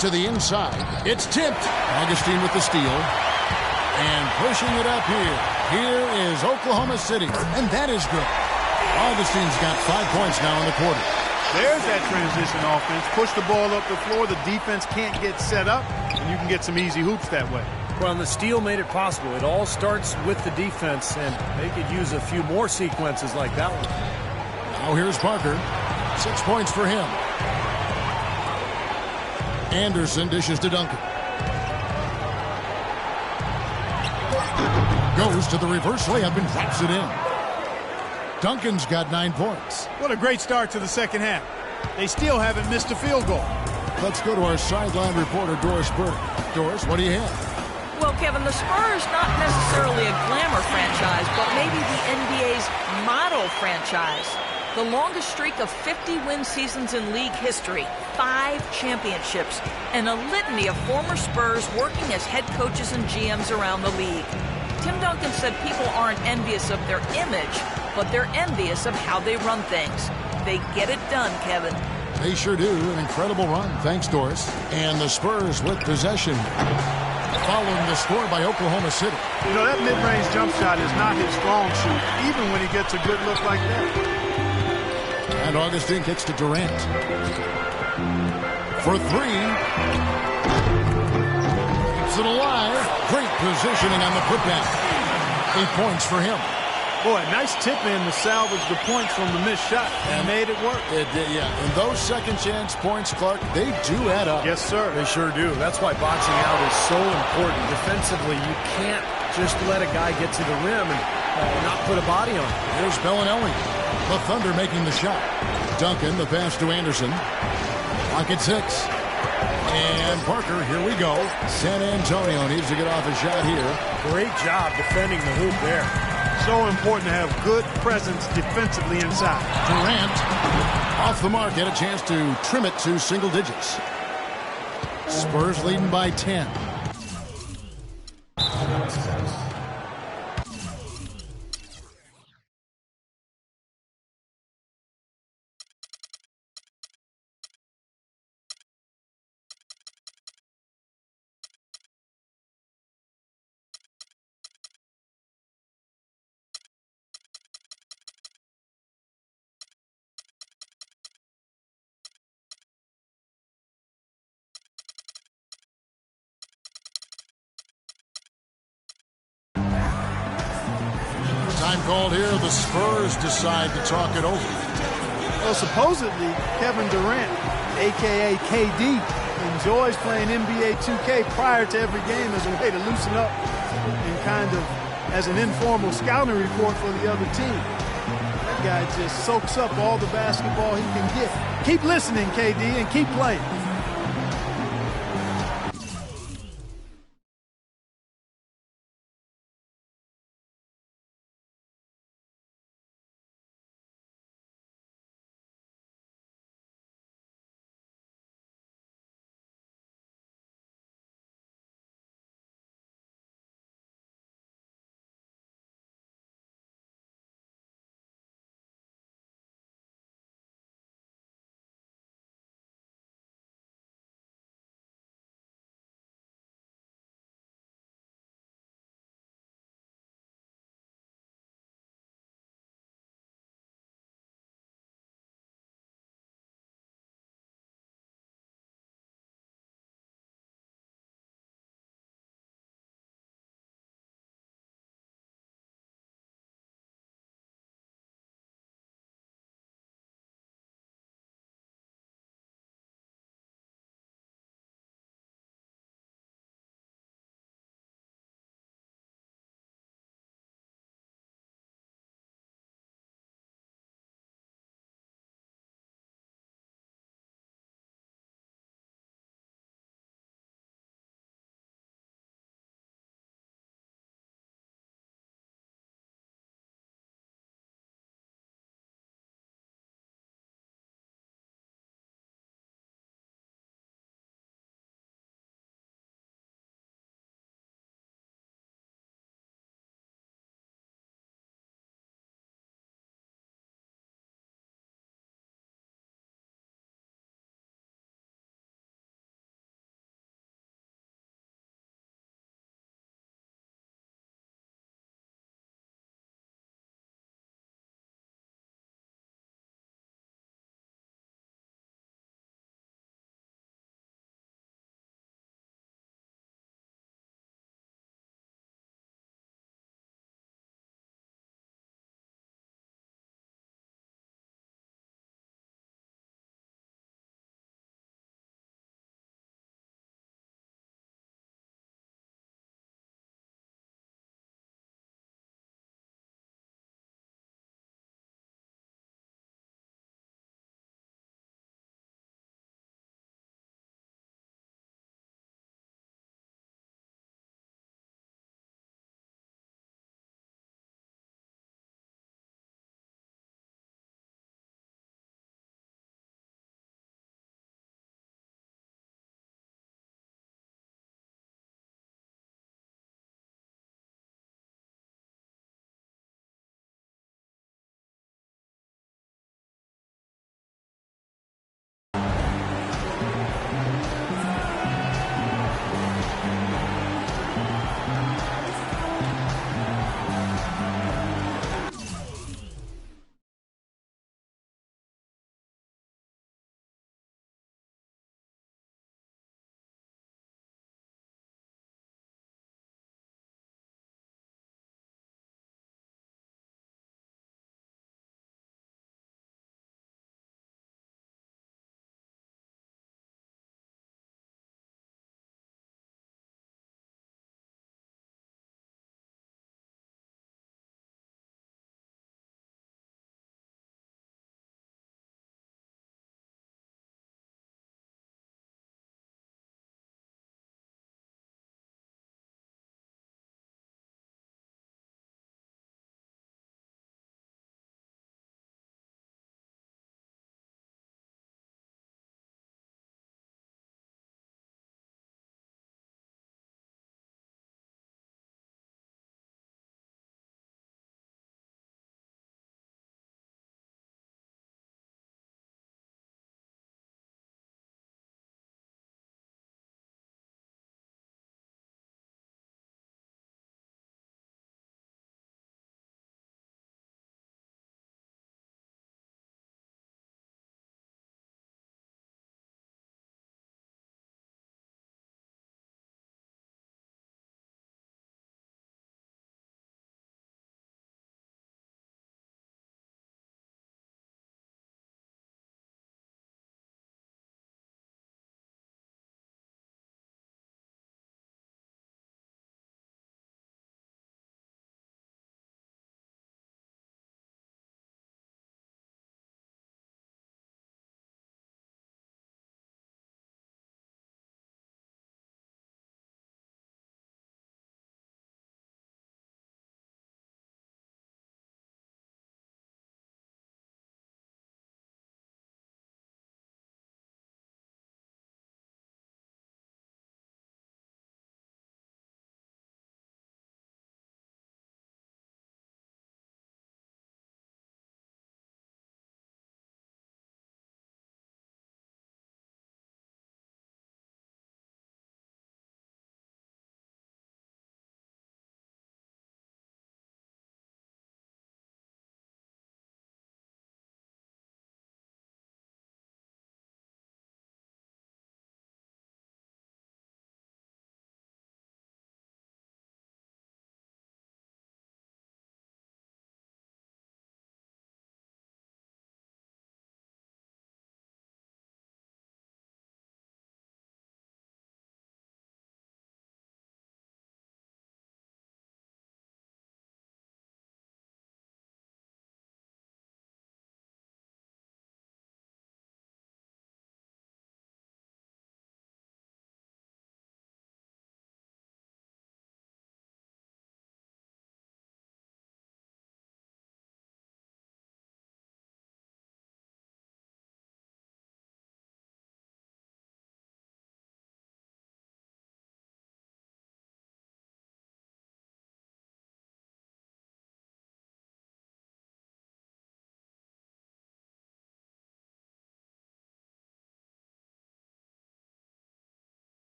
S5: To the inside. It's tipped. Augustine with the steal. And pushing it up here. Here is Oklahoma City. And that is good. Augustine's got 5 points now in the quarter.
S8: There's that transition offense. Push the ball up the floor. The defense can't get set up, and you can get some easy hoops that way.
S7: Well, and the steal made it possible. It all starts with the defense, and they could use a few more sequences like that one.
S5: Now here's Parker. 6 points for him. Anderson dishes to Duncan. Goes to the reverse layup and drops it in. Duncan's got 9 points.
S8: What a great start to the second half. They still haven't missed a field goal.
S5: Let's go to our sideline reporter, Doris Burke. Doris, what do you have?
S9: Well, Kevin, the Spurs, not necessarily a glamour franchise, but maybe the NBA's model franchise. The longest streak of 50-win seasons in league history, 5 championships, and a litany of former Spurs working as head coaches and GMs around the league. Tim Duncan said people aren't envious of their image, but they're envious of how they run things. They get it done, Kevin.
S5: They sure do. An incredible run. Thanks, Doris. And the Spurs with possession, following the score by Oklahoma City.
S8: You know, that mid-range jump shot is not his strong suit, even when he gets a good look like that.
S5: And Augustine kicks to Durant. For 3. Keeps it alive. Great positioning on the putback. 8 points for him.
S8: Boy, nice tip in to salvage the points from the missed shot and made it work.
S5: It did, yeah. And those second chance points, Clark, they do add up.
S8: Yes, sir.
S7: They sure do. That's why boxing out is so important. Defensively, you can't just let a guy get to the rim and not put a body on him.
S5: Here's Bellinelli. The Thunder making the shot. Duncan, the pass to Anderson. Clock at 6. And Parker, here we go. San Antonio needs to get off a shot here.
S7: Great job defending the hoop there.
S8: So important to have good presence defensively inside.
S5: Durant off the mark, had a chance to trim it to single digits. Spurs leading by 10. Time called here. The Spurs decide to talk it over.
S8: Well, supposedly, Kevin Durant, a.k.a. KD, enjoys playing NBA 2K prior to every game as a way to loosen up and kind of as an informal scouting report for the other team. That guy just soaks up all the basketball he can get. Keep listening, KD, and keep playing.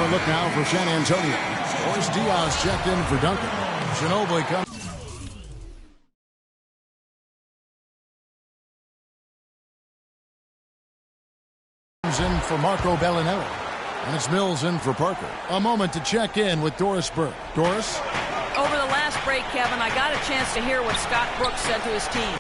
S5: on a look now for San Antonio. Boris Diaz checked in for Duncan. Ginobili comes in for Marco Bellinelli. And it's Mills in for Parker. A moment to check in with Doris Burke. Doris?
S9: Over the last break, Kevin, I got a chance to hear what Scott Brooks said to his team.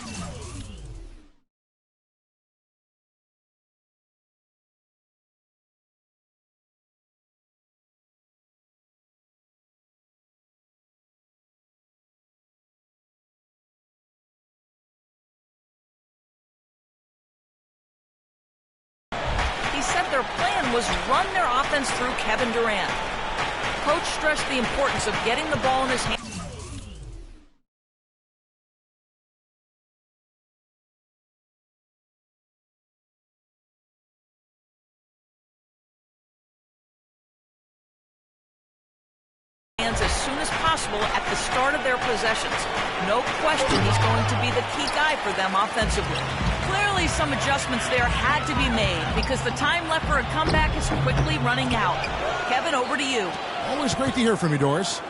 S9: He said their plan was run their offense through Kevin Durant. Coach stressed the importance of getting the ball in his hands. As soon as possible at the start of their possessions. No question he's going to be the key guy for them offensively. Clearly some adjustments there had to be made because the time left for a comeback is quickly running out. Kevin, over to you.
S5: Always great to hear from you, Doris.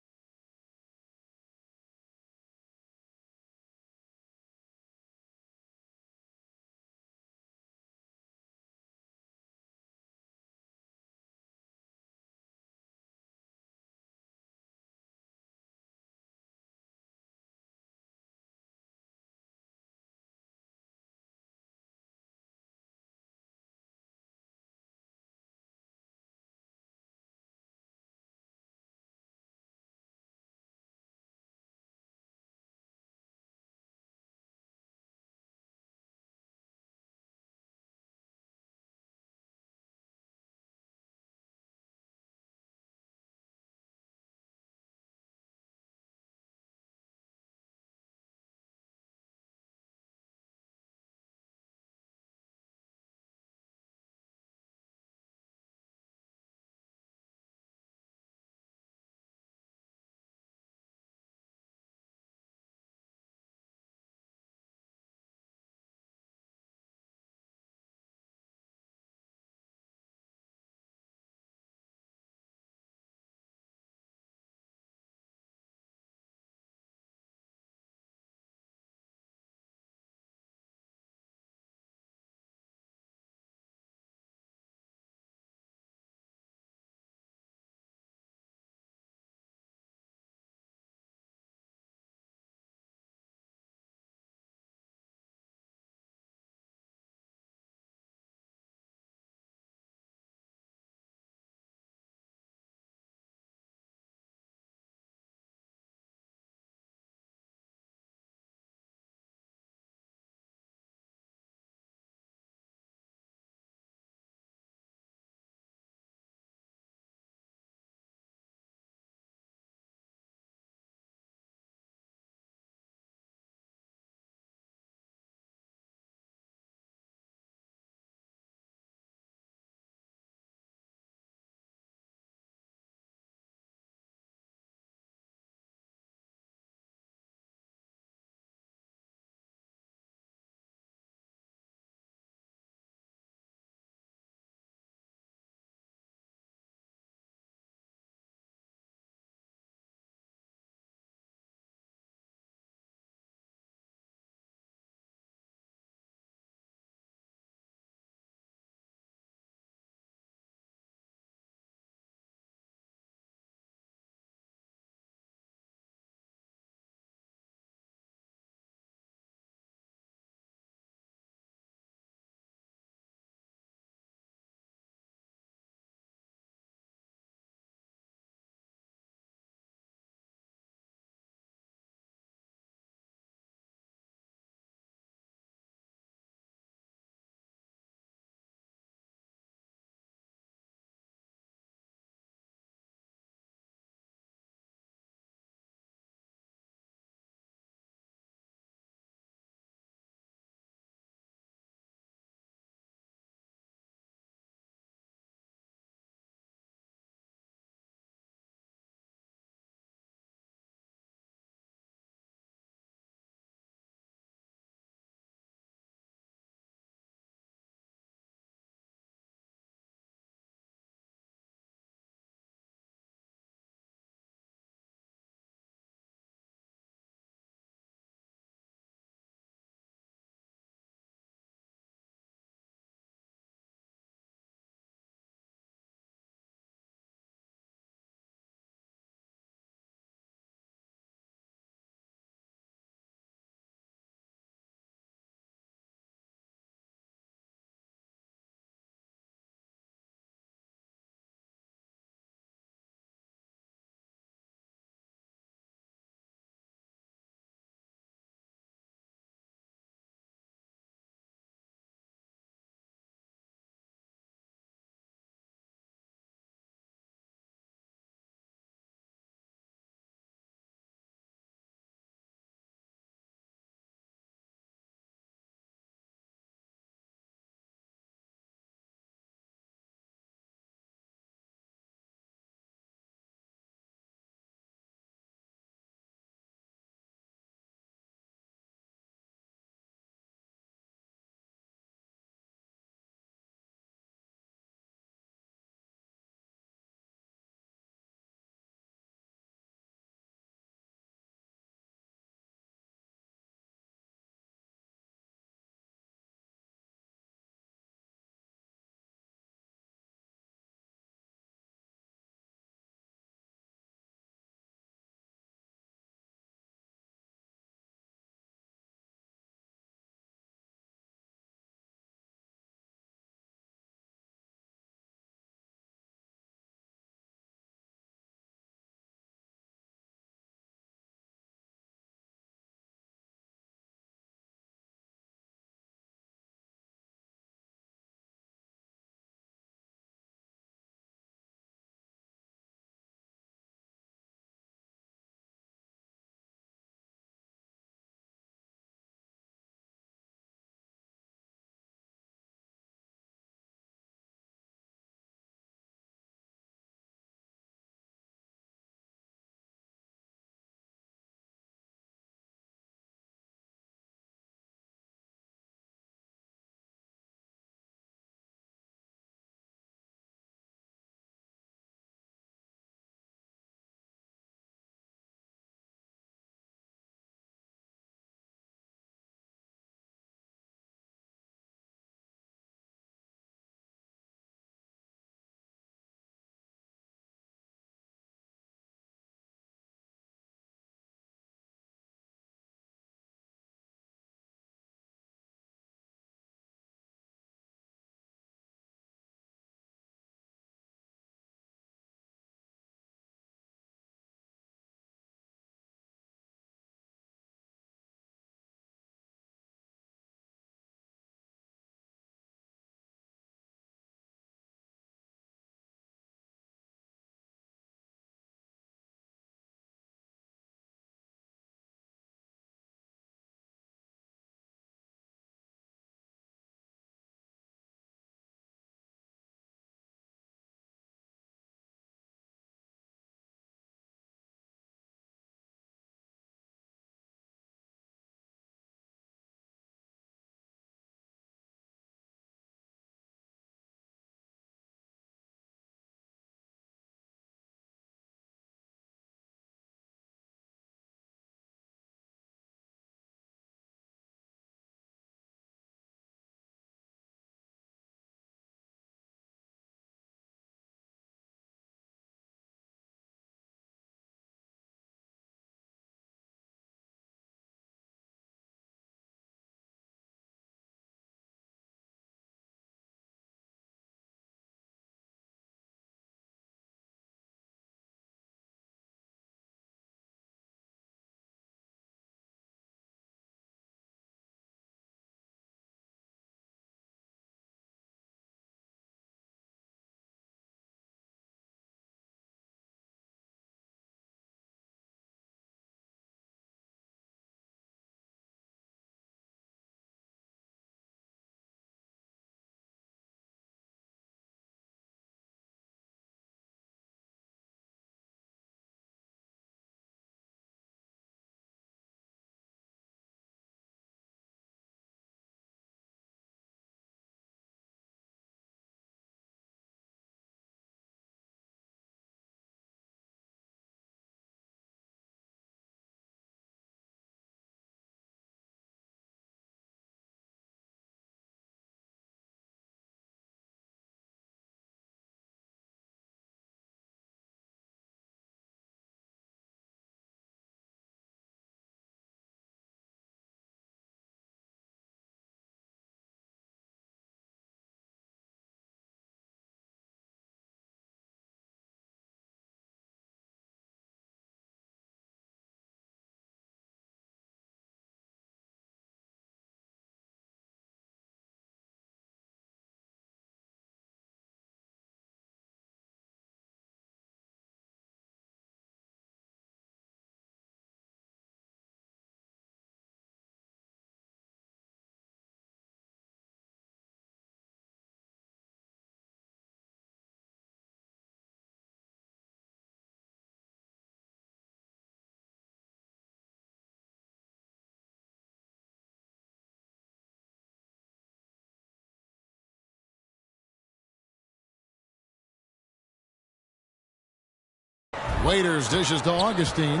S5: Waiters dishes to Augustine.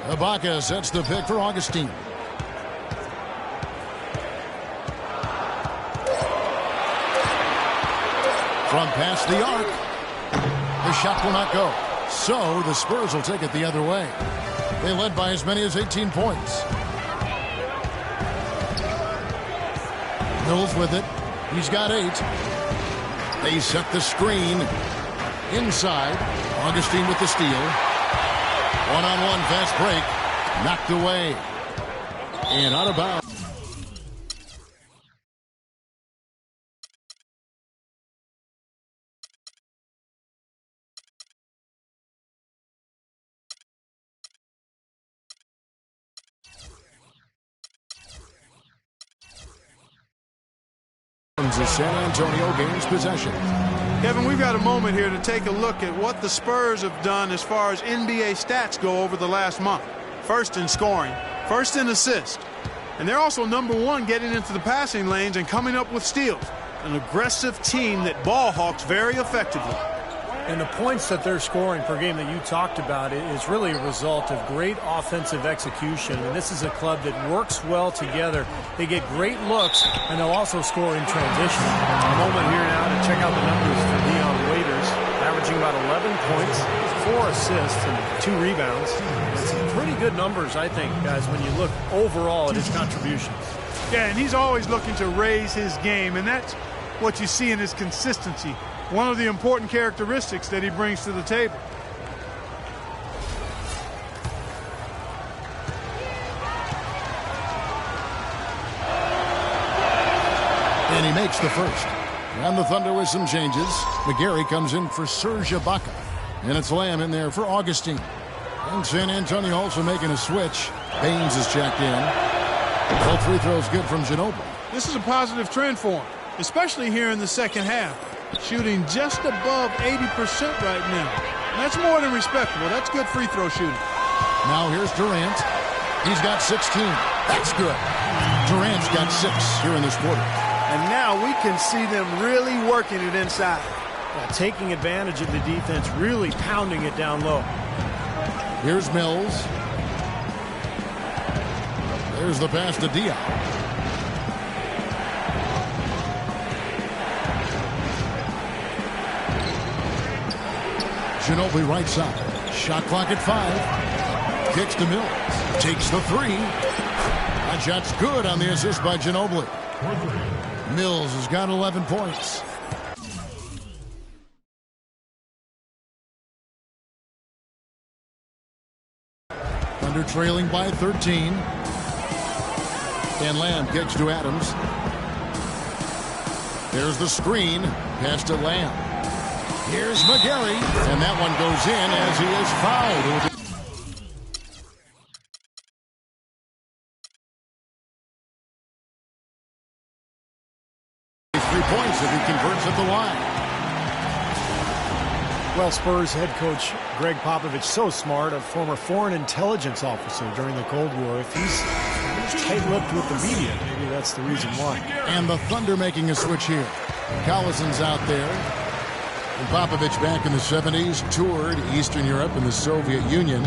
S5: Ibaka sets the pick for Augustine. From past the arc. The shot will not go. So the Spurs will take it the other way. They led by as many as 18 points. Mills with it. He's got 8. They set the screen. Inside. Augustine with the steal. One-on-one fast break. Knocked away. And out of bounds. The San Antonio gains possession.
S8: Kevin, we've got a moment here to take a look at what the Spurs have done as far as NBA stats go over the last month. First in scoring, first in assists. And they're also #1 getting into the passing lanes and coming up with steals. An aggressive team that ball hawks very effectively.
S7: And the points that they're scoring per game that you talked about is really a result of great offensive execution. And this is a club that works well together. They get great looks, and they'll also score in transition. A moment here now to check out the numbers for Dion Waiters, averaging about 11 points, 4 assists, and 2 rebounds. It's pretty good numbers, I think, guys, when you look overall at his contributions.
S8: Yeah, and he's always looking to raise his game, and that's what you see in his consistency. One of the important characteristics that he brings to the table.
S5: And he makes the first. And the Thunder with some changes. McGarry comes in for Serge Ibaka. And it's Lamb in there for Augustine. And San Antonio also making a switch. Baines is checked in. Both free throws good from Ginobili.
S8: This is a positive trend for him, especially here in the second half. Shooting just above 80% right now. And that's more than respectable. That's good free throw shooting.
S5: Now here's Durant. He's got 16. That's good. Durant's got 6 here in this quarter.
S6: And now we can see them really working it inside.
S7: Taking advantage of the defense, really pounding it down low.
S5: Here's Mills. There's the pass to Dion. Ginobili right side. Shot clock at 5. Kicks to Mills. Takes the 3. That shot's good on the assist by Ginobili. Mills has got 11 points. Thunder trailing by 13. And Lamb kicks to Adams. There's the screen. Pass to Lamb. Here's McGarry, and that one goes in as he is fouled. 3 points if he converts at the line.
S7: Well, Spurs head coach Greg Popovich, so smart, a former foreign intelligence officer during the Cold War. If he's tight-lipped with the media, maybe that's the reason why.
S5: And the Thunder making a switch here. Collison's out there. And Popovich back in the 70s toured Eastern Europe and the Soviet Union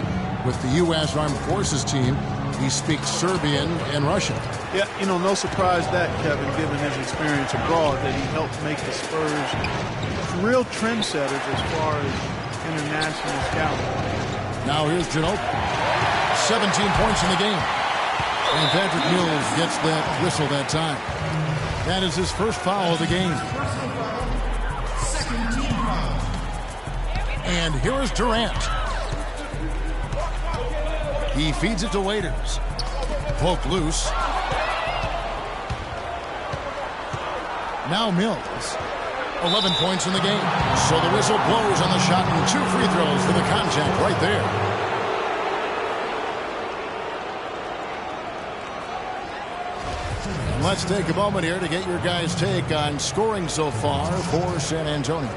S5: with the U.S. Armed Forces team. He speaks Serbian and Russian.
S6: Yeah, you know, no surprise that, Kevin, given his experience abroad, that he helped make the Spurs real trendsetters as far as international scouting.
S5: Now here's Ginobili. 17 points in the game. And Patrick Mills gets that whistle that time. That is his first foul of the game. And here is Durant. He feeds it to Waiters. Poke loose. Now Mills. 11 points in the game. So the whistle blows on the shot and 2 free throws for the contact right there. And let's take a moment here to get your guys' take on scoring so far for San Antonio.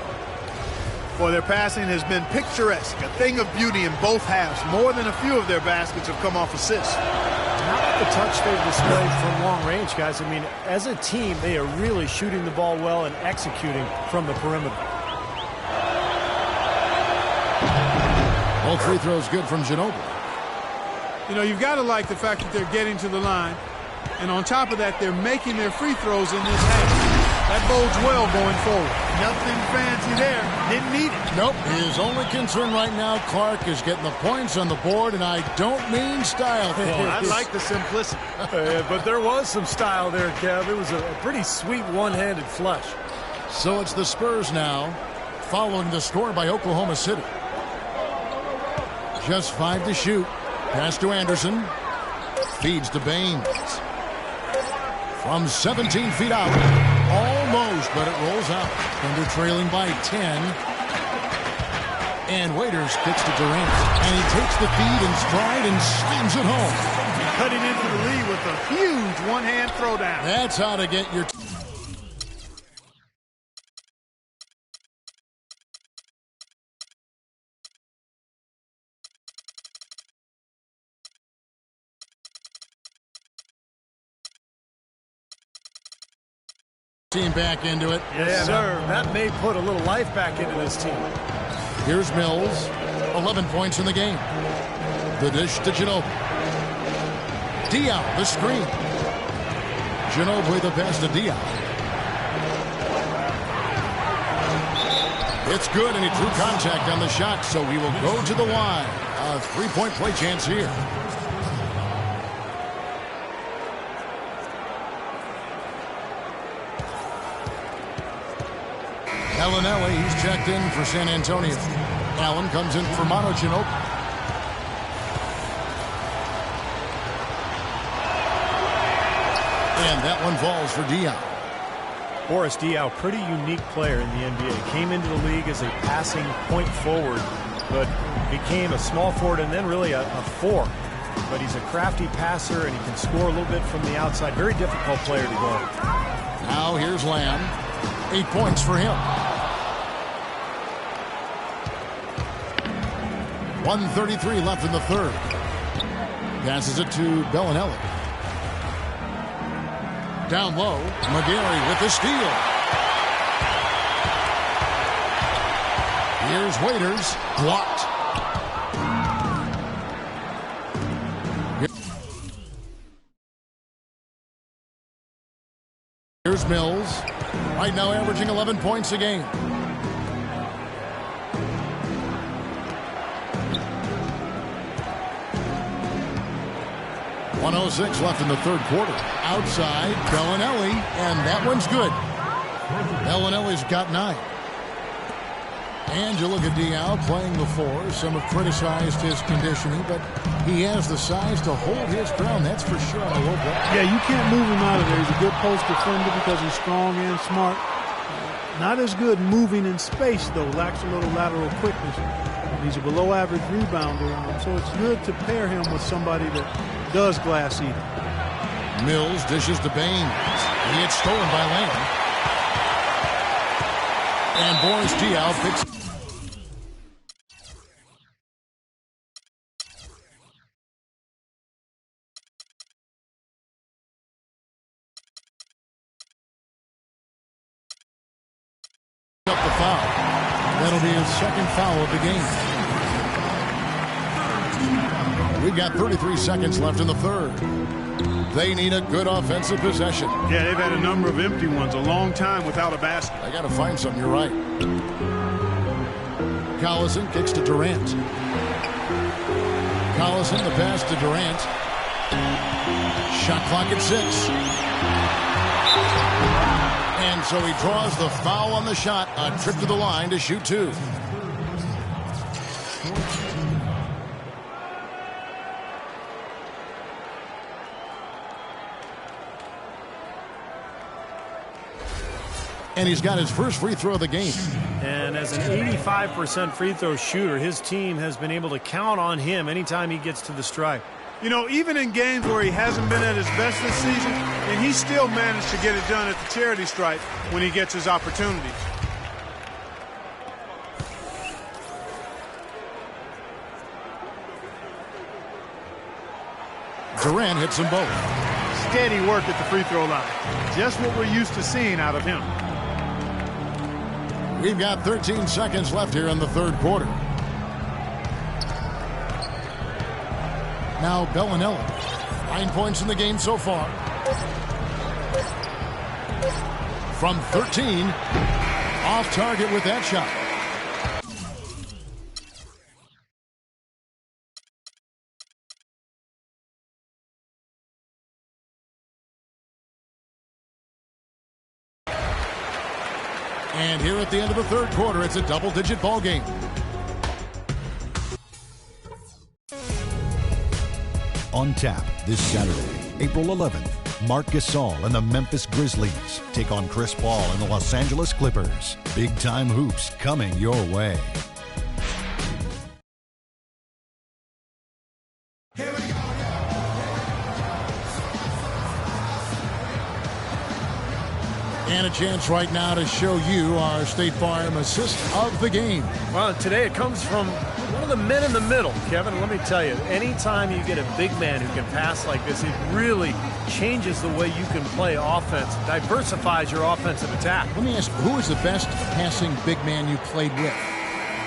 S6: Well, their passing has been picturesque, a thing of beauty in both halves. More than a few of their baskets have come off assists.
S7: Not the touch they've displayed from long range, guys. I mean, as a team, they are really shooting the ball well and executing from the perimeter.
S5: All free throws good from Ginobili.
S8: You know, you've got to like the fact that they're getting to the line. And on top of that, they're making their free throws in this half. That bodes well going forward.
S6: Nothing fancy there. Didn't need it.
S5: Nope. His only concern right now, Clark, is getting the points on the board, and I don't mean style.
S6: I like the simplicity.
S7: But there was some style there, Kev. It was a pretty sweet one-handed flush.
S5: So it's the Spurs now, following the score by Oklahoma City. Just 5 to shoot. Pass to Anderson. Feeds to Baines. From 17 feet out. Almost, but it rolls out. Thunder trailing by 10. And Waiters kicks to Durant. And he takes the feed in stride and slams it home.
S6: Cutting into the lead with a huge one-hand throwdown.
S5: That's how to get your... team back into it.
S7: Yes, sir. That may put a little life back into this team.
S5: Here's Mills. 11 points in the game. The dish to Ginobili. Diaw, the screen. Ginobili the pass to Diaw. It's good, and he drew contact on the shot, so he will go to the line. A three-point play chance here. Allen, he's checked in for San Antonio. Allen comes in for Manu Ginobili. And that one falls for Diaw.
S7: Boris Diaw, pretty unique player in the NBA. Came into the league as a passing point forward, but became a small forward and then really a four. But he's a crafty passer, and he can score a little bit from the outside. Very difficult player to guard.
S5: Now here's Lamb. 8 points for him. 1:33 left in the third. Passes it to Bellinelli. Down low, McGarry with the steal. Here's Waiters. Blocked. Here's Mills. Right now averaging 11 points a game. .106 left in the third quarter. Outside, Bellinelli, and that one's good. Bellinelli's got 9. And you look at Diaw playing the 4. Some have criticized his conditioning, but he has the size to hold his ground, that's for sure.
S8: Yeah, you can't move him out of there. He's a good post defender because he's strong and smart. Not as good moving in space, though. Lacks a little lateral quickness. He's a below-average rebounder, so it's good to pair him with somebody that does glass eating.
S5: Mills dishes to Baines. He gets stolen by Lamb. And Boris Diaw picks. Up the foul. That'll be his second foul of the game. We've got 33 seconds left in the third. They need a good offensive possession.
S6: Yeah, they've had a number of empty ones, a long time without a basket.
S5: I got to find something, you're right. Collison kicks to Durant. Collison, the pass to Durant. Shot clock at 6. And so he draws the foul on the shot. A trip to the line to shoot 2. And he's got his first free throw of the game.
S7: And as an 85% free throw shooter, his team has been able to count on him anytime he gets to the stripe.
S8: You know, even in games where he hasn't been at his best this season, and he still managed to get it done at the charity stripe when he gets his opportunity.
S5: Durant Durant hits them both.
S6: Steady work at the free throw line. Just what we're used to seeing out of him.
S5: We've got 13 seconds left here in the third quarter. Now Bellinelli. 9 points in the game so far. From 13, off target with that shot. And here at the end of the third quarter, it's a double-digit ball game.
S2: On tap this Saturday, April 11th, Marc Gasol and the Memphis Grizzlies take on Chris Paul and the Los Angeles Clippers. Big-time hoops coming your way.
S5: And a chance right now to show you our State Farm assist of the game.
S7: Well, today it comes from one of the men in the middle, Kevin. Let me tell you, anytime you get a big man who can pass like this, it really changes the way you can play offense, diversifies your offensive attack.
S5: Let me ask, who is the best passing big man you played with?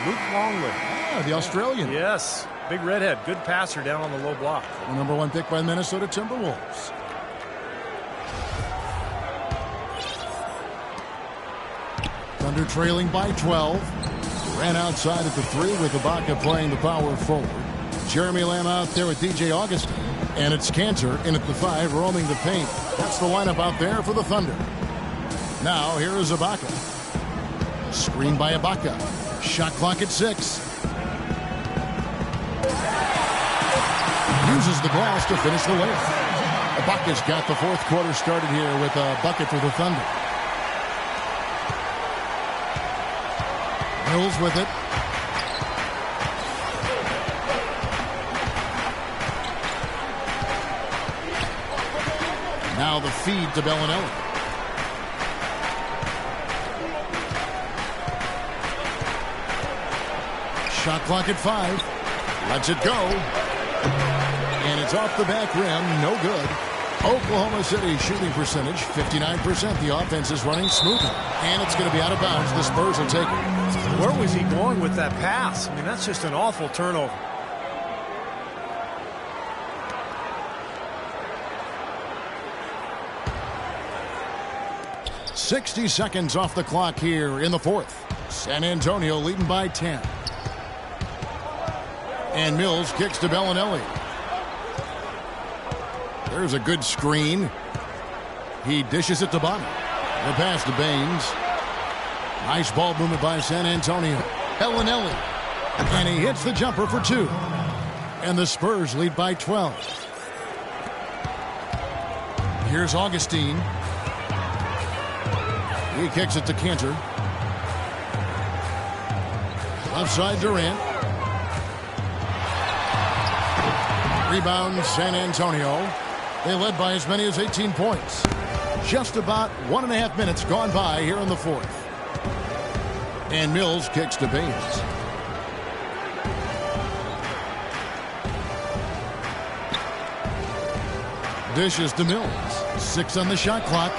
S7: Luke Longley.
S5: Ah, the Australian.
S7: Yes, big redhead, good passer down on the low block.
S5: The number 1 pick by the Minnesota Timberwolves. Thunder trailing by 12. Ran outside at the 3 with Ibaka playing the power forward. Jeremy Lamb out there with DJ Augustin. And it's Cantor in at the 5 roaming the paint. That's the lineup out there for the Thunder. Now here is Ibaka. Screen by Ibaka. Shot clock at 6. Uses the glass to finish the layup. Ibaka's got the fourth quarter started here with a bucket for the Thunder. Mills with it. Now the feed to Bellinelli. Shot clock at 5. Lets it go. And it's off the back rim. No good. Oklahoma City shooting percentage, 59%. The offense is running smoothly. And it's going to be out of bounds. The Spurs will take it.
S7: Where was he going with that pass? I mean, that's just an awful turnover.
S5: .60 seconds off the clock here in the fourth. San Antonio leading by 10. And Mills kicks to Bellinelli. There's a good screen. He dishes it to Bonner. The pass to Baines. Nice ball movement by San Antonio. Bellinelli. And he hits the jumper for 2. And the Spurs lead by 12. Here's Augustine. He kicks it to Cantor. Left side Durant. Rebound San Antonio. They led by as many as 18 points. Just about 1.5 minutes gone by here in the fourth. And Mills kicks to Baines. Dishes to Mills. 6 on the shot clock.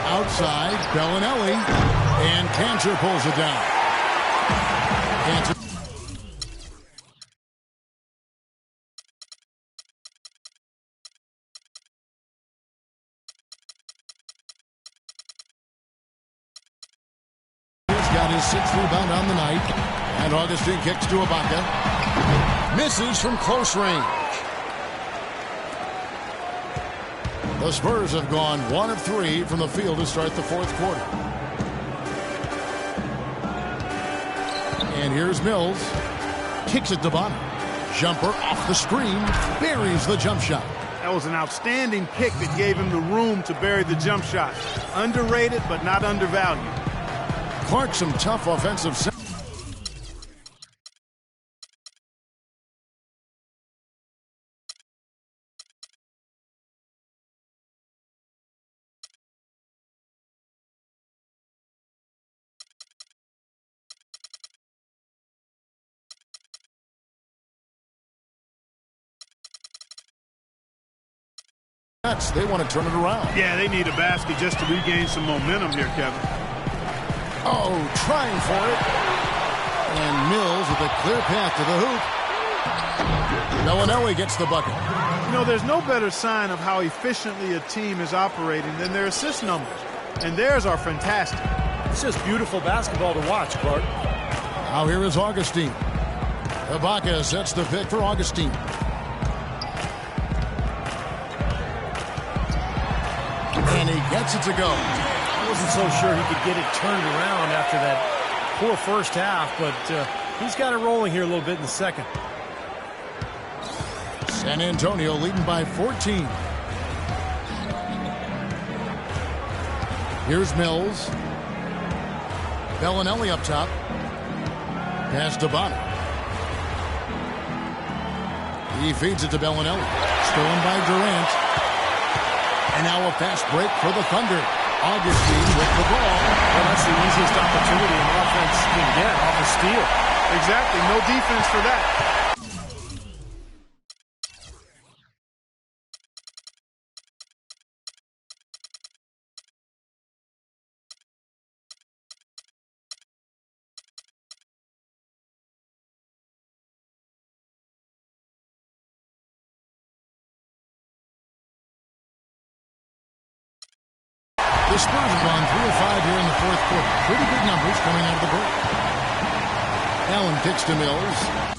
S5: Outside, Bellinelli. And Cantor pulls it down. Cantor. Got his 6th rebound on the night. And Augustine kicks to Ibaka. Misses from close range. The Spurs have gone 1 of 3 from the field to start the fourth quarter. And here's Mills. Kicks it to Bonner. Jumper off the screen. Buries the jump shot.
S6: That was an outstanding pick that gave him the room to bury the jump shot. Underrated, but not undervalued.
S5: Clark, some tough offensive They want to turn it around.
S6: Yeah, they need a basket just to regain some momentum here, Kevin.
S5: Oh, trying for it. And Mills with a clear path to the hoop. Bellinelli gets the bucket.
S6: You know, there's no better sign of how efficiently a team is operating than their assist numbers. And theirs are fantastic.
S7: It's just beautiful basketball to watch, Clark.
S5: Now here is Augustine. Ibaka sets the pick for Augustine. And he gets it to go.
S7: I wasn't so sure he could get it turned around after that poor first half, but he's got it rolling here a little bit in the second.
S5: San Antonio leading by 14. Here's Mills. Bellinelli up top. Pass to Bonner. He feeds it to Bellinelli. Stolen by Durant. And now a fast break for the Thunder. Augustine with the ball.
S7: Well, that's the easiest opportunity an offense can get off a steal.
S6: Exactly. No defense for that.
S5: The Spurs have gone 3 of 5 here in the fourth quarter. Pretty good numbers coming out of the break. Allen kicks to Mills.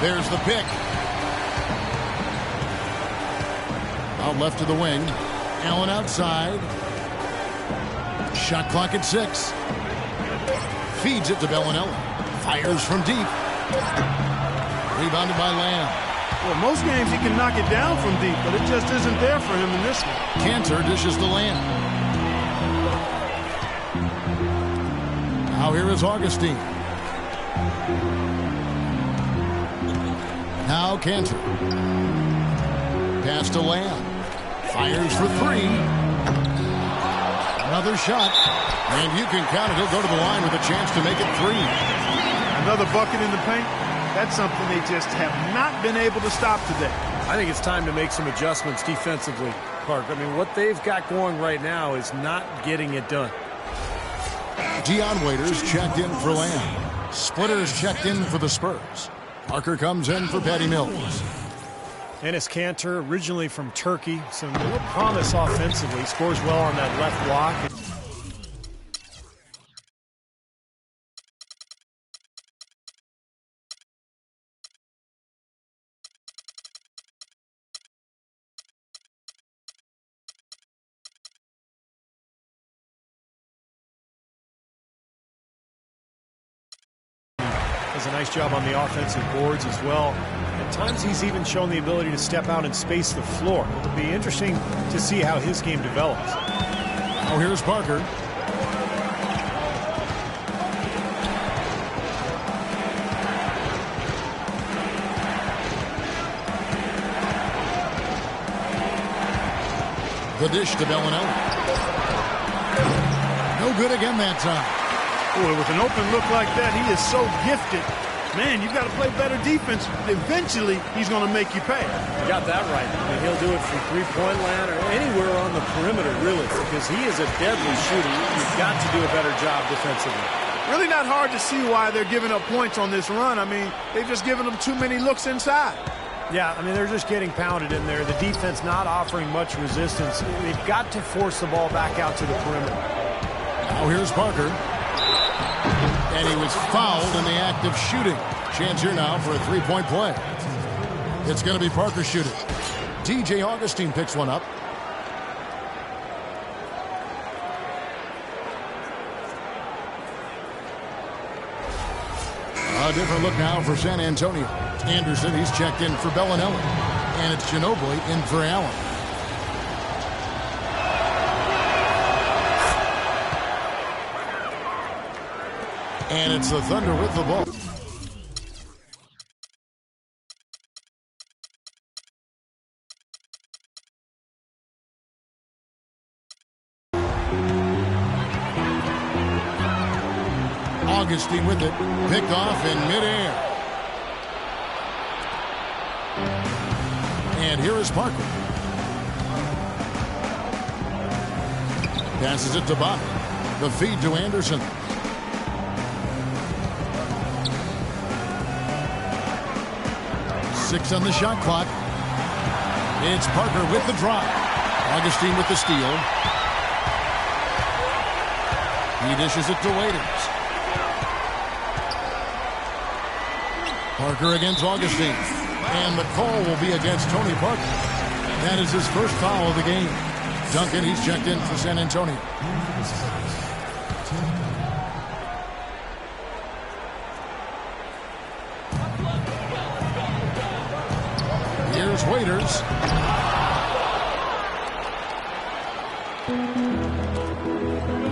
S5: There's the pick. Out left to the wing. Allen outside. Shot clock at 6. Feeds it to Bellinelli. Fires from deep. Rebounded by Lamb.
S8: Well, most games he can knock it down from deep, but it just isn't there for him in this one.
S5: Cantor dishes to Lamb. Now here is Augustine. Now Cantor. Pass to Lamb. Fires for 3. Another shot. And you can count it. He'll go to the line with a chance to make it 3.
S8: Another bucket in the paint. That's something they just have not been able to stop today.
S7: I think it's time to make some adjustments defensively, Park. I mean, what they've got going right now is not getting it done.
S5: Dion Waiters checked in for Lamb. Splitters checked in for the Spurs. Parker comes in for Patty Mills.
S7: Enes Kanter, originally from Turkey, some real promise offensively. Scores well on that left block. Does a nice job on the offensive boards as well. At times he's even shown the ability to step out and space the floor. It'll be interesting to see how his game develops.
S5: Now here's Parker. The dish to Bellinelli. No good again that time.
S8: Boy, with an open look like that, he is so gifted. Man, you've got to play better defense. Eventually, he's going to make you pay.
S7: You got that right. I mean, he'll do it from three-point land or anywhere on the perimeter, really, because he is a deadly shooter. You've got to do a better job defensively.
S8: Really not hard to see why they're giving up points on this run. I mean, they've just given them too many looks inside.
S7: Yeah, I mean, they're just getting pounded in there. The defense not offering much resistance. They've got to force the ball back out to the perimeter.
S5: Now here's Parker. And he was fouled in the act of shooting. Chance here now for a three-point play. It's going to be Parker shooting. DJ Augustine picks one up. A different look now for San Antonio. Anderson, he's checked in for Bellinelli. And it's Ginobili in for Allen. And it's the Thunder with the ball. Augustine with it. Picked off in midair. And here is Parker. Passes it to Bach. The feed to Anderson. Six on the shot clock. It's Parker with the drive. Augustine with the steal. He dishes it to Waiters. Parker against Augustine. And the call will be against Tony Parker. That is his first foul of the game. Duncan, he's checked in for San Antonio. Here's Waiters.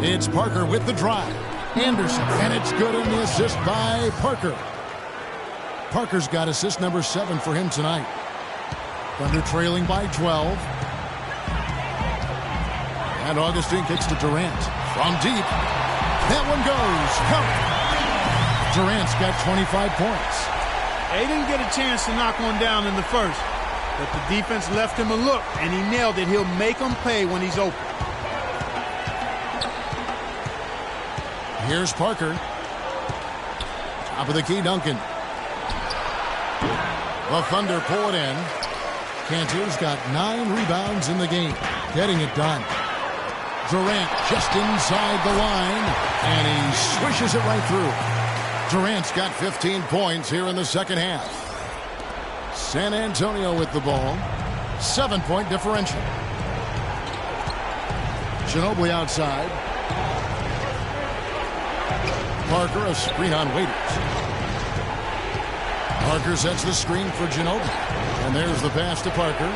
S5: It's Parker with the drive. Anderson, and it's good in the assist by Parker. Parker's got assist number 7 for him tonight. Thunder trailing by 12. And Augustine kicks to Durant. From deep. That one goes. Count. Durant's got 25 points.
S8: They didn't get a chance to knock one down in the first. But the defense left him a look, and he nailed it. He'll make them pay when he's open.
S5: Here's Parker. Top of the key, Duncan. The Thunder pull it in. Cantor's got 9 rebounds in the game. Getting it done. Durant just inside the line, and he swishes it right through. Durant's got 15 points here in the second half. San Antonio with the ball. 7-point differential. Ginobili outside. Parker, a screen on Waiters. Parker sets the screen for Ginobili. And there's the pass to Parker.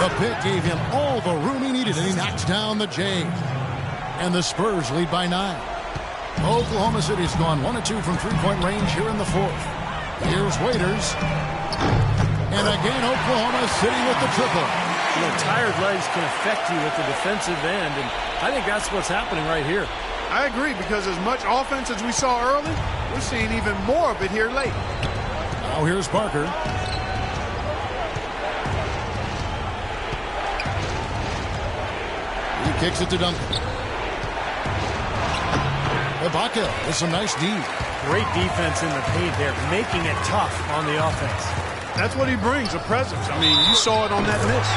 S5: The pick gave him all the room he needed, and he knocks down the J. And the Spurs lead by 9. Oklahoma City's gone 1 of 2 from three-point range here in the fourth. Here's Waiters. And again, Oklahoma City with the triple.
S7: You know, tired legs can affect you at the defensive end, and I think that's what's happening right here.
S8: I agree, because as much offense as we saw early, we're seeing even more of it here late.
S5: Now here's Parker. He kicks it to Duncan. Ibaka with some nice D.
S7: Great defense in the paint there, making it tough on the offense.
S8: That's what he brings, a presence. I mean, you saw it on that miss.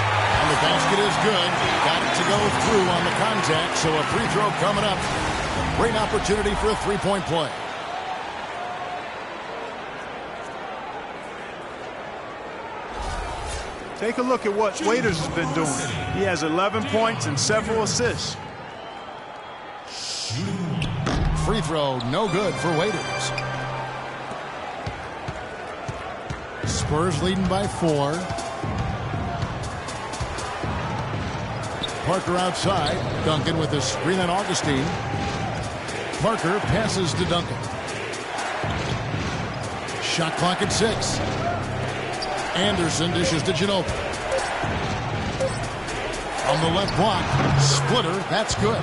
S5: And the basket is good. Got it to go through on the contact, so a free throw coming up. Great opportunity for a three-point play.
S8: Take a look at what Waiters has been doing. He has 11 points and several assists.
S5: Free throw, no good for Waiters. Spurs leading by 4. Parker outside. Duncan with a screen on Augustine. Parker passes to Duncan. Shot clock at 6. Anderson dishes to Ginobili. On the left block, splitter, that's good.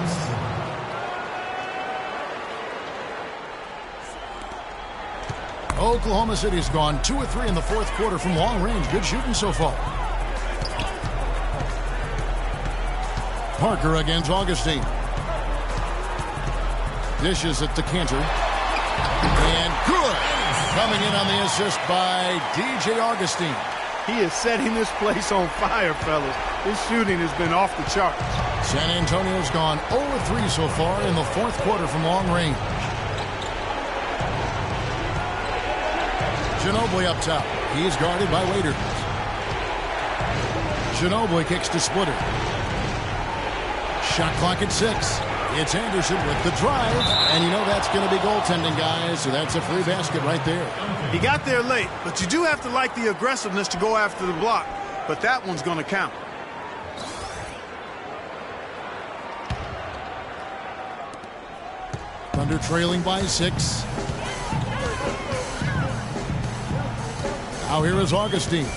S5: Oklahoma City's gone 2 of 3 in the fourth quarter from long range. Good shooting so far. Parker against Augustine. Dishes it to Cantor. And good. Coming in on the assist by DJ Augustine.
S8: He is setting this place on fire, fellas. His shooting has been off the charts.
S5: San Antonio's gone 0 of 3 so far in the fourth quarter from long range. Ginobili up top. He's guarded by Waiters. Ginobili kicks to Splitter. Shot clock at 6. It's Anderson with the drive, and you know that's going to be goaltending, guys, so that's a free basket right there.
S8: He got there late, but you do have to like the aggressiveness to go after the block, but that one's going to count.
S5: Thunder trailing by 6. Now here is Augustine.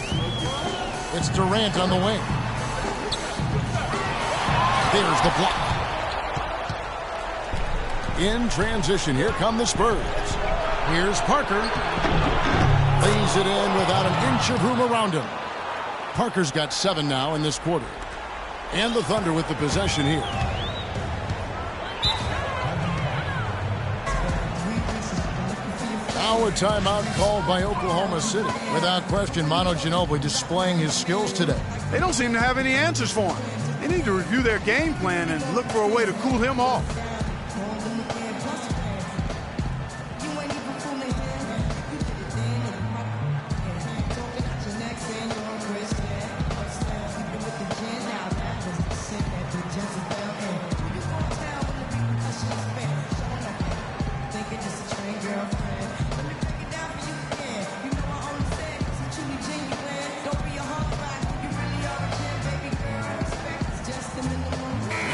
S5: It's Durant on the wing. There's the block. In transition, here come the Spurs. Here's Parker. Lays it in without an inch of room around him. Parker's got 7 now in this quarter. And the Thunder with the possession here. Now a timeout called by Oklahoma City. Without question, Manu Ginobili displaying his skills today.
S8: They don't seem to have any answers for him. They need to review their game plan and look for a way to cool him off.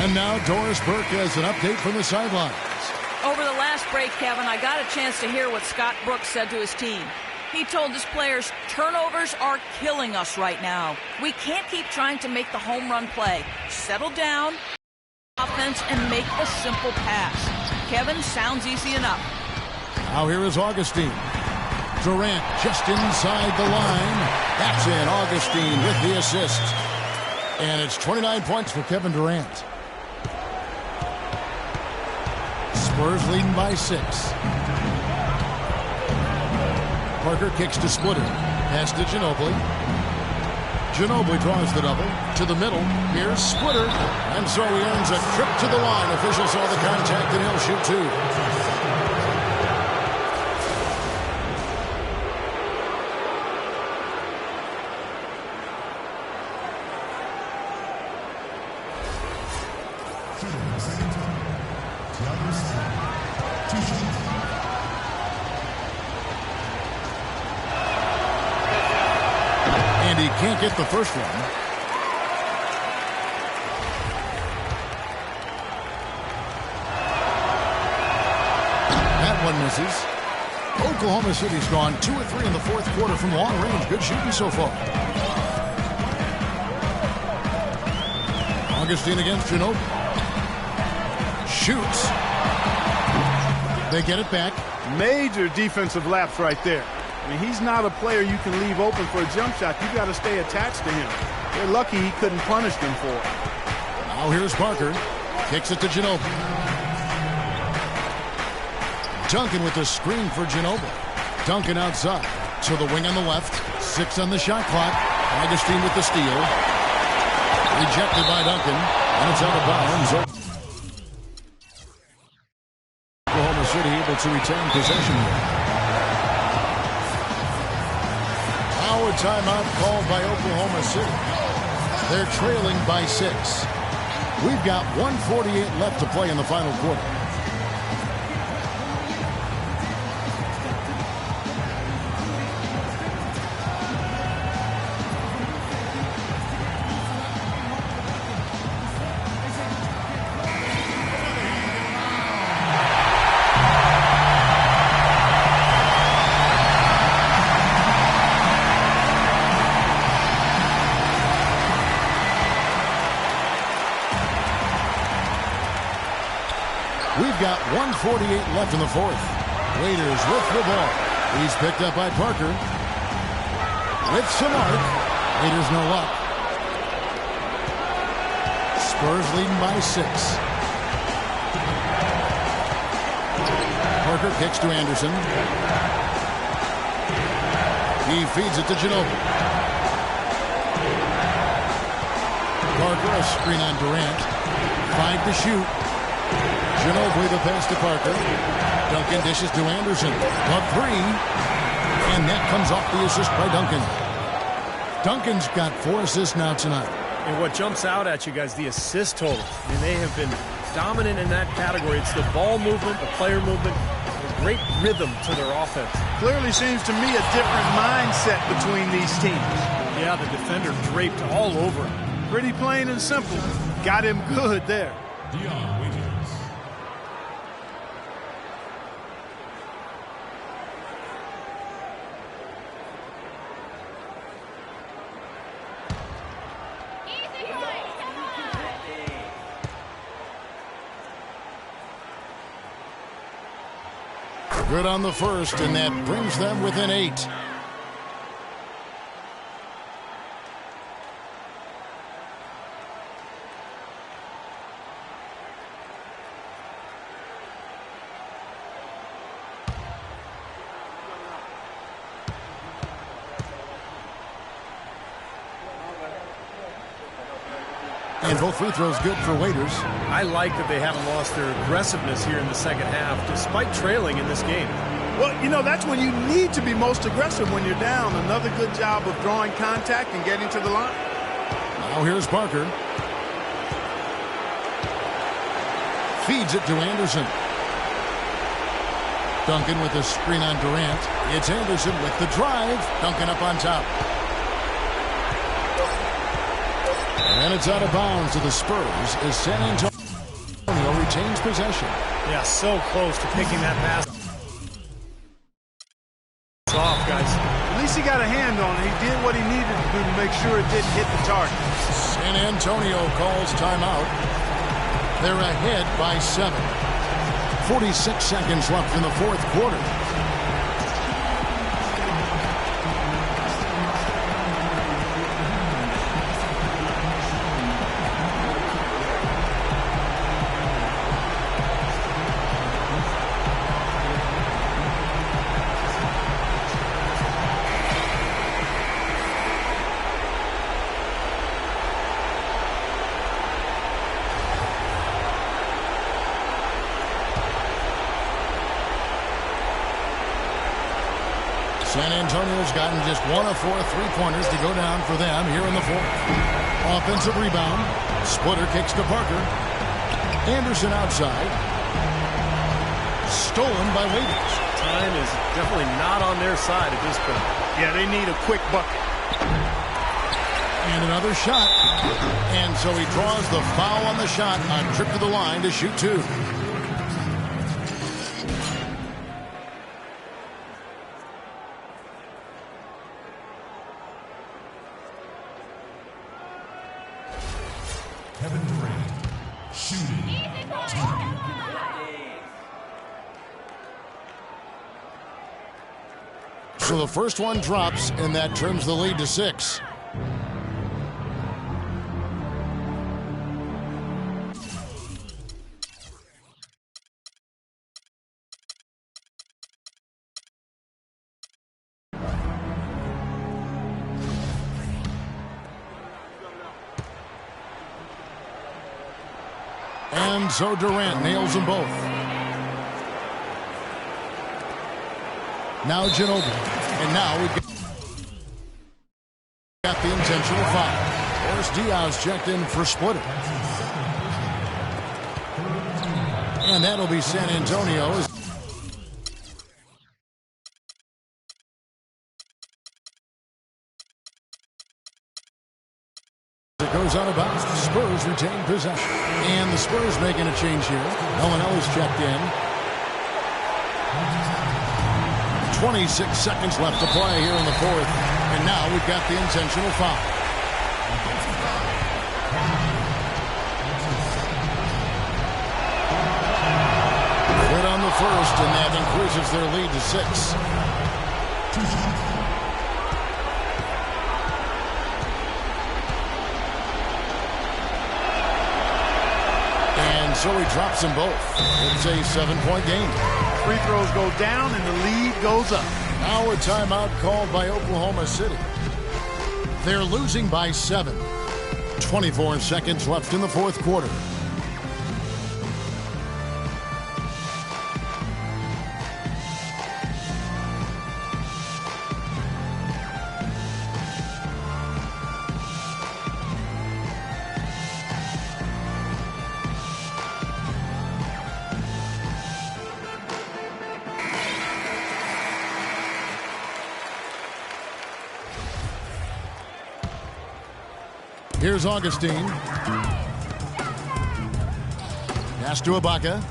S5: And now Doris Burke has an update from the sidelines.
S9: Over the last break, Kevin, I got a chance to hear what Scott Brooks said to his team. He told his players, turnovers are killing us right now. We can't keep trying to make the home run play. Settle down, offense, and make a simple pass. Kevin, sounds easy enough.
S5: Now here is Augustine. Durant just inside the line. That's in. Augustine with the assist. And it's 29 points for Kevin Durant. Spurs leading by 6. Parker kicks to Splitter. Pass to Ginobili. Ginobili draws the double. To the middle. Here's Splitter. And so he earns a trip to the line. Official saw the contact and he'll shoot 2. he can't get the first one. That one misses. Oklahoma City's gone 2 of 3 in the fourth quarter from long range. Good shooting so far. Augustine against Ginobili. Shoots. They get it back.
S6: Major defensive lapse right there. I mean, he's not a player you can leave open for a jump shot. You got to stay attached to him. They're lucky he couldn't punish them for it.
S5: Now here's Parker. Kicks it to Ginobili. Duncan with the screen for Ginobili. Duncan outside to the wing on the left. 6 on the shot clock. Augustine with the steal. Rejected by Duncan. And it's out of bounds. Oklahoma City able to retain possession here. Now a timeout called by Oklahoma City. They're trailing by 6. We've got 1:48 left to play in the final quarter. We've got 1:48 left in the fourth. Waiters with the ball. He's picked up by Parker. With some arc. Waiters no luck. Spurs leading by 6. Parker kicks to Anderson. He feeds it to Ginobili. Parker, a screen on Durant. 5 to shoot. Ginobili the pass to Parker. Duncan dishes to Anderson. Up 3. And that comes off the assist by Duncan. Duncan's got 4 assists now tonight.
S7: And what jumps out at you guys, the assist totals. I mean, they have been dominant in that category. It's the ball movement, the player movement, a great rhythm to their offense.
S6: Clearly seems to me a different mindset between these teams.
S7: Yeah, the defender draped all over him.
S6: Pretty plain and simple. Got him good there.
S5: Good on the first, and that brings them within 8. And both free throws good for Waiters.
S7: I like that they haven't lost their aggressiveness here in the second half, despite trailing in this game.
S6: Well, you know, that's when you need to be most aggressive when you're down. Another good job of drawing contact and getting to the line.
S5: Now here's Parker. Feeds it to Anderson. Duncan with the screen on Durant. It's Anderson with the drive. Duncan up on top. And it's out of bounds to the Spurs as San Antonio retains possession.
S7: Yeah, so close to picking that pass off, guys.
S6: At least he got a hand on it. He did what he needed to do to make sure it didn't hit the target.
S5: San Antonio calls timeout. They're ahead by 7. 46 seconds left in the fourth quarter. San Antonio's gotten just 1 of 4 3-pointers to go down for them here in the fourth. Offensive rebound. Splitter kicks to Parker. Anderson outside. Stolen by Waiters.
S7: Time is definitely not on their side at this point.
S6: Yeah, they need a quick bucket.
S5: And another shot. And so he draws the foul on the shot on trip to the line to shoot two.
S2: Kevin Durant, shooting.
S5: So the first one drops, and that trims the lead to 6. And so Durant nails them both. Now Ginobili. And now we've got the intentional foul. Boris Diaz checked in for splitter. And that'll be San Antonio. It goes out of bounds. The Spurs retain possession. And the Spurs making a change here. L&L is checked in. 26 seconds left to play here in the fourth. And now we've got the intentional foul. Good on the first, and that increases their lead to 6. And so he drops them both. It's a 7-point game.
S6: Free throws go down and the lead goes up.
S5: Now a timeout called by Oklahoma City. They're losing by 7. 24 seconds left in the fourth quarter. Here's Augustine. Pass to Ibaka.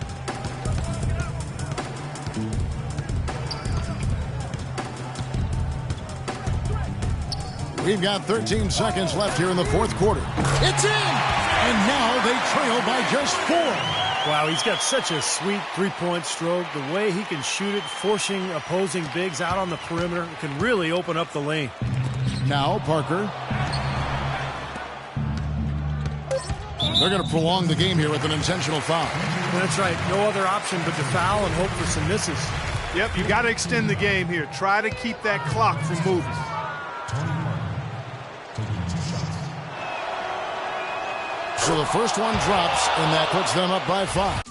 S5: We've got 13 seconds left here in the fourth quarter. It's in! And now they trail by just 4.
S7: Wow, he's got such a sweet three-point stroke. The way he can shoot it, forcing opposing bigs out on the perimeter, it can really open up the lane.
S5: Now Parker. They're going to prolong the game here with an intentional foul.
S7: That's right. No other option but to foul and hope for some misses.
S6: Yep, you got to extend the game here. Try to keep that clock from moving.
S5: So the first one drops, and that puts them up by 5.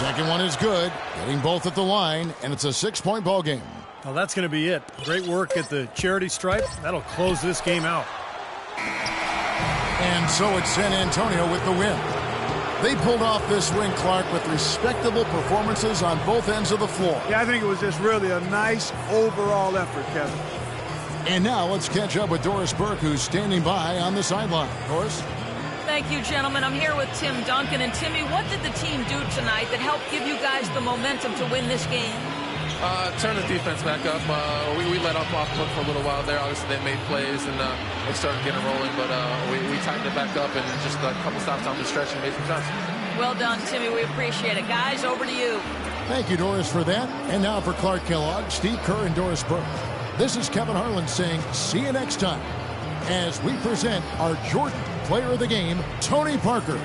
S5: Second one is good, getting both at the line, and it's a 6-point ball game.
S7: Well, that's going to be it. Great work at the charity stripe. That'll close this game out.
S5: And so it's San Antonio with the win. They pulled off this win, Clark, with respectable performances on both ends of the floor.
S8: Yeah, I think it was just really a nice overall effort, Kevin.
S5: And now let's catch up with Doris Burke, who's standing by on the sideline. Doris?
S9: Thank you, gentlemen. I'm here with Tim Duncan. And Timmy, what did the team do tonight that helped give you guys the momentum to win this game?
S11: Turn the defense back up. We let off foot for a little while there. Obviously, they made plays and they started getting rolling. But we tightened it back up and just a couple stops on the stretch and made some shots.
S9: Well done, Timmy. We appreciate it. Guys, over to you.
S5: Thank you, Doris, for that. And now for Clark Kellogg, Steve Kerr, and Doris Burke. This is Kevin Harlan saying see you next time as we present our Jordan Player of the Game, Tony Parker.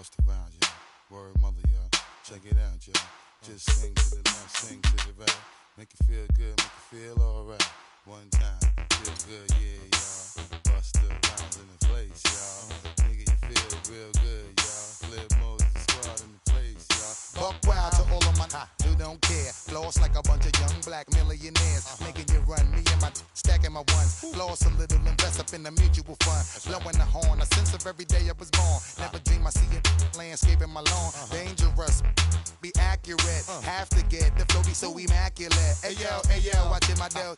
S12: Bust around, yeah. Word mother, y'all. Check it out, y'all. Just sing to the left, sing to the right. Make you feel good, make you feel alright. One time, feel good, yeah, y'all. Bust around in the place, y'all. Nigga, you feel real good, y'all. Flip Moses squad in the place, y'all.
S13: Buck wild to all of my who don't care. Floss like a bunch of young black millionaires. Making you run, me and my stacking my ones. Floss a little, invest up in the mutual fund. Blowing the horn, a sense of every day I was born. Never dream I see it landscaping my lawn. Dangerous, be accurate. Have to get the flow be so immaculate. Hey yo, watching my dough.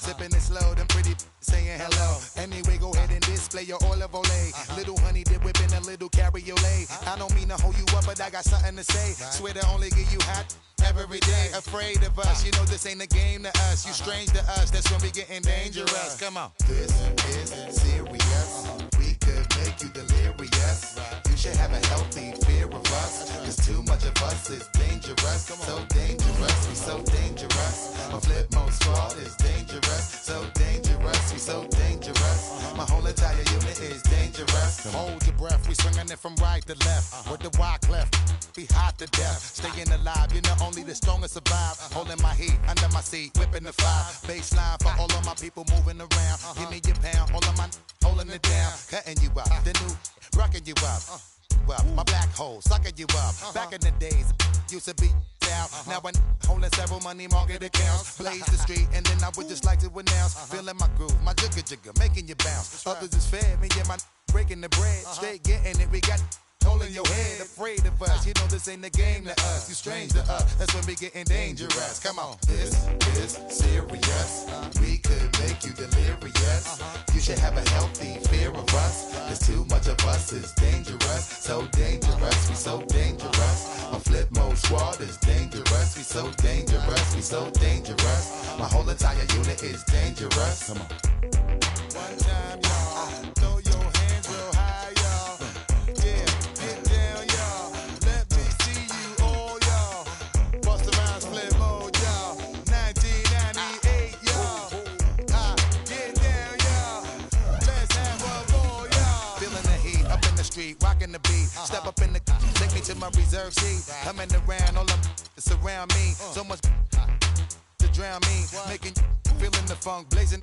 S13: Sipping it slow, them pretty saying hello. Anyway, go ahead and display your olive olay. Little honey dip whipping a little cabriolet. I don't mean to hold you up, but I got something to say. Swear to only give you hot every day. Afraid of us, you know this ain't a game to us. You strange to us, that's when we getting dangerous. Come on.
S14: This is serious. We could make you delirious. You should have a healthy fear of us. Cause too much of us is dangerous. So dangerous, we so dangerous. My flip mode squad is dangerous. So dangerous, we so dangerous. My whole entire unit is dangerous.
S13: Hold your breath, we swinging it from right to left. With the wide left, be hot to death. Staying alive, you know only the strongest survive. Holding my heat under my seat, whipping the fire. Baseline for all of my people moving around. Give me your pound, all of my holding it down. Cutting you up, the new rocking you up. My black hole sucking you up. Back in the days, used to be down. Now I'm holding several money market accounts. Blaze the street, and then I would just like to announce. Feeling my groove, my jigga, making you bounce. Others is fed, me and my breaking the bread. Straight getting it, we got holding your head, afraid of us. You know this ain't the game to us. You strange to us. That's when we getting dangerous. Come on.
S14: This is serious. We could make you delirious. You should have a healthy fear of us. Cause too much of us is dangerous. So dangerous, we so dangerous. My flip mode squad is dangerous. We so dangerous, we so dangerous. My whole entire unit is dangerous. Come on.
S13: One time, y'all. Throw your hands real high, y'all. Yeah, get down, y'all. Let me see you all, y'all. Bust around, flip mode, y'all. 1998, y'all. Get down, y'all. Let's have a ball, y'all. Feeling the heat up in the street, rocking the beat. Step up in the, take me to my reserve seat. Coming around, all up surround me. So much to drown me, making feeling the funk blazing.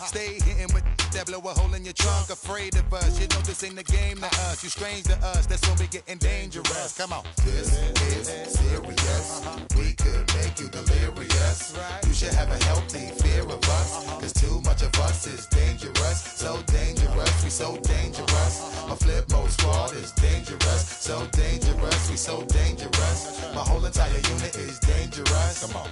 S13: Stay hitting with that blow a hole in your trunk. Afraid of us, you know this ain't the game to us. You strange to us, that's when we getting dangerous. Come on.
S14: This is serious. We could make you delirious. You should have a healthy fear of us. Cause too much of us is dangerous. So dangerous, we so dangerous. My flip mode squad is dangerous. So dangerous, we so dangerous. My whole entire unit is dangerous. Come on.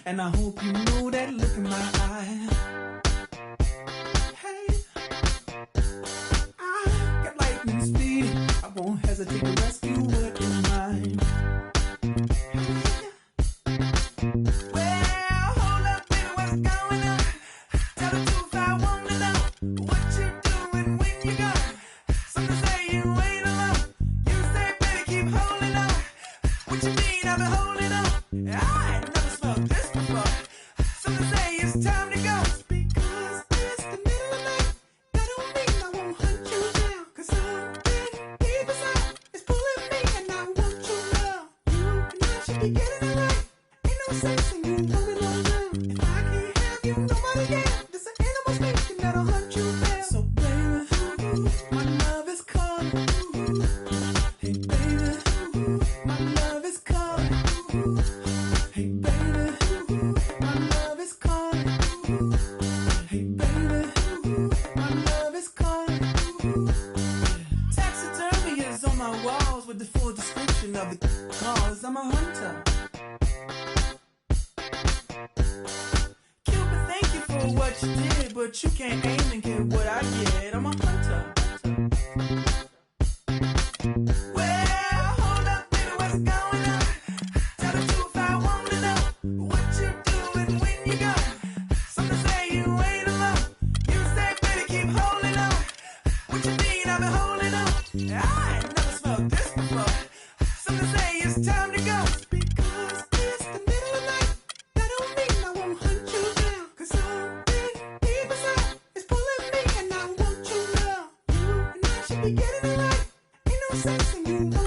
S1: And I hope you know that look in my eye. Hey, I got lightning speed. I won't hesitate to rescue what is mine. Well, hold up, baby, what's going on? Tell the truth, I want to know what you doing when you go. Some say you ain't alone. You say, baby, keep holding on. What you mean, I've been holding on? I ain't never smelled this before. Some say it's time to go. Because it's the middle of the night, that don't mean I won't hunt you down. Cause something deep inside is pulling me and I want your love. You and I should be getting it right. Ain't no sense in you moving on down. If I can't have you,
S15: of the cause I'm a hunter. Cupid, thank you for what you did, but you can't aim and get what I get. I'm a hunter. Well, hold up, baby, what's going on? Tell the truth, I want to know what you doing when you go. Some say you ain't alone. You say, baby, keep holding on. What you mean I've been holding on? I ain't never smelled this before. Some say it's time to go. Because it's the middle of the night. That don't mean I won't hunt you down. Cause something deep inside is pulling me and I want you now. You and I should be getting it right. Ain't no sense in you.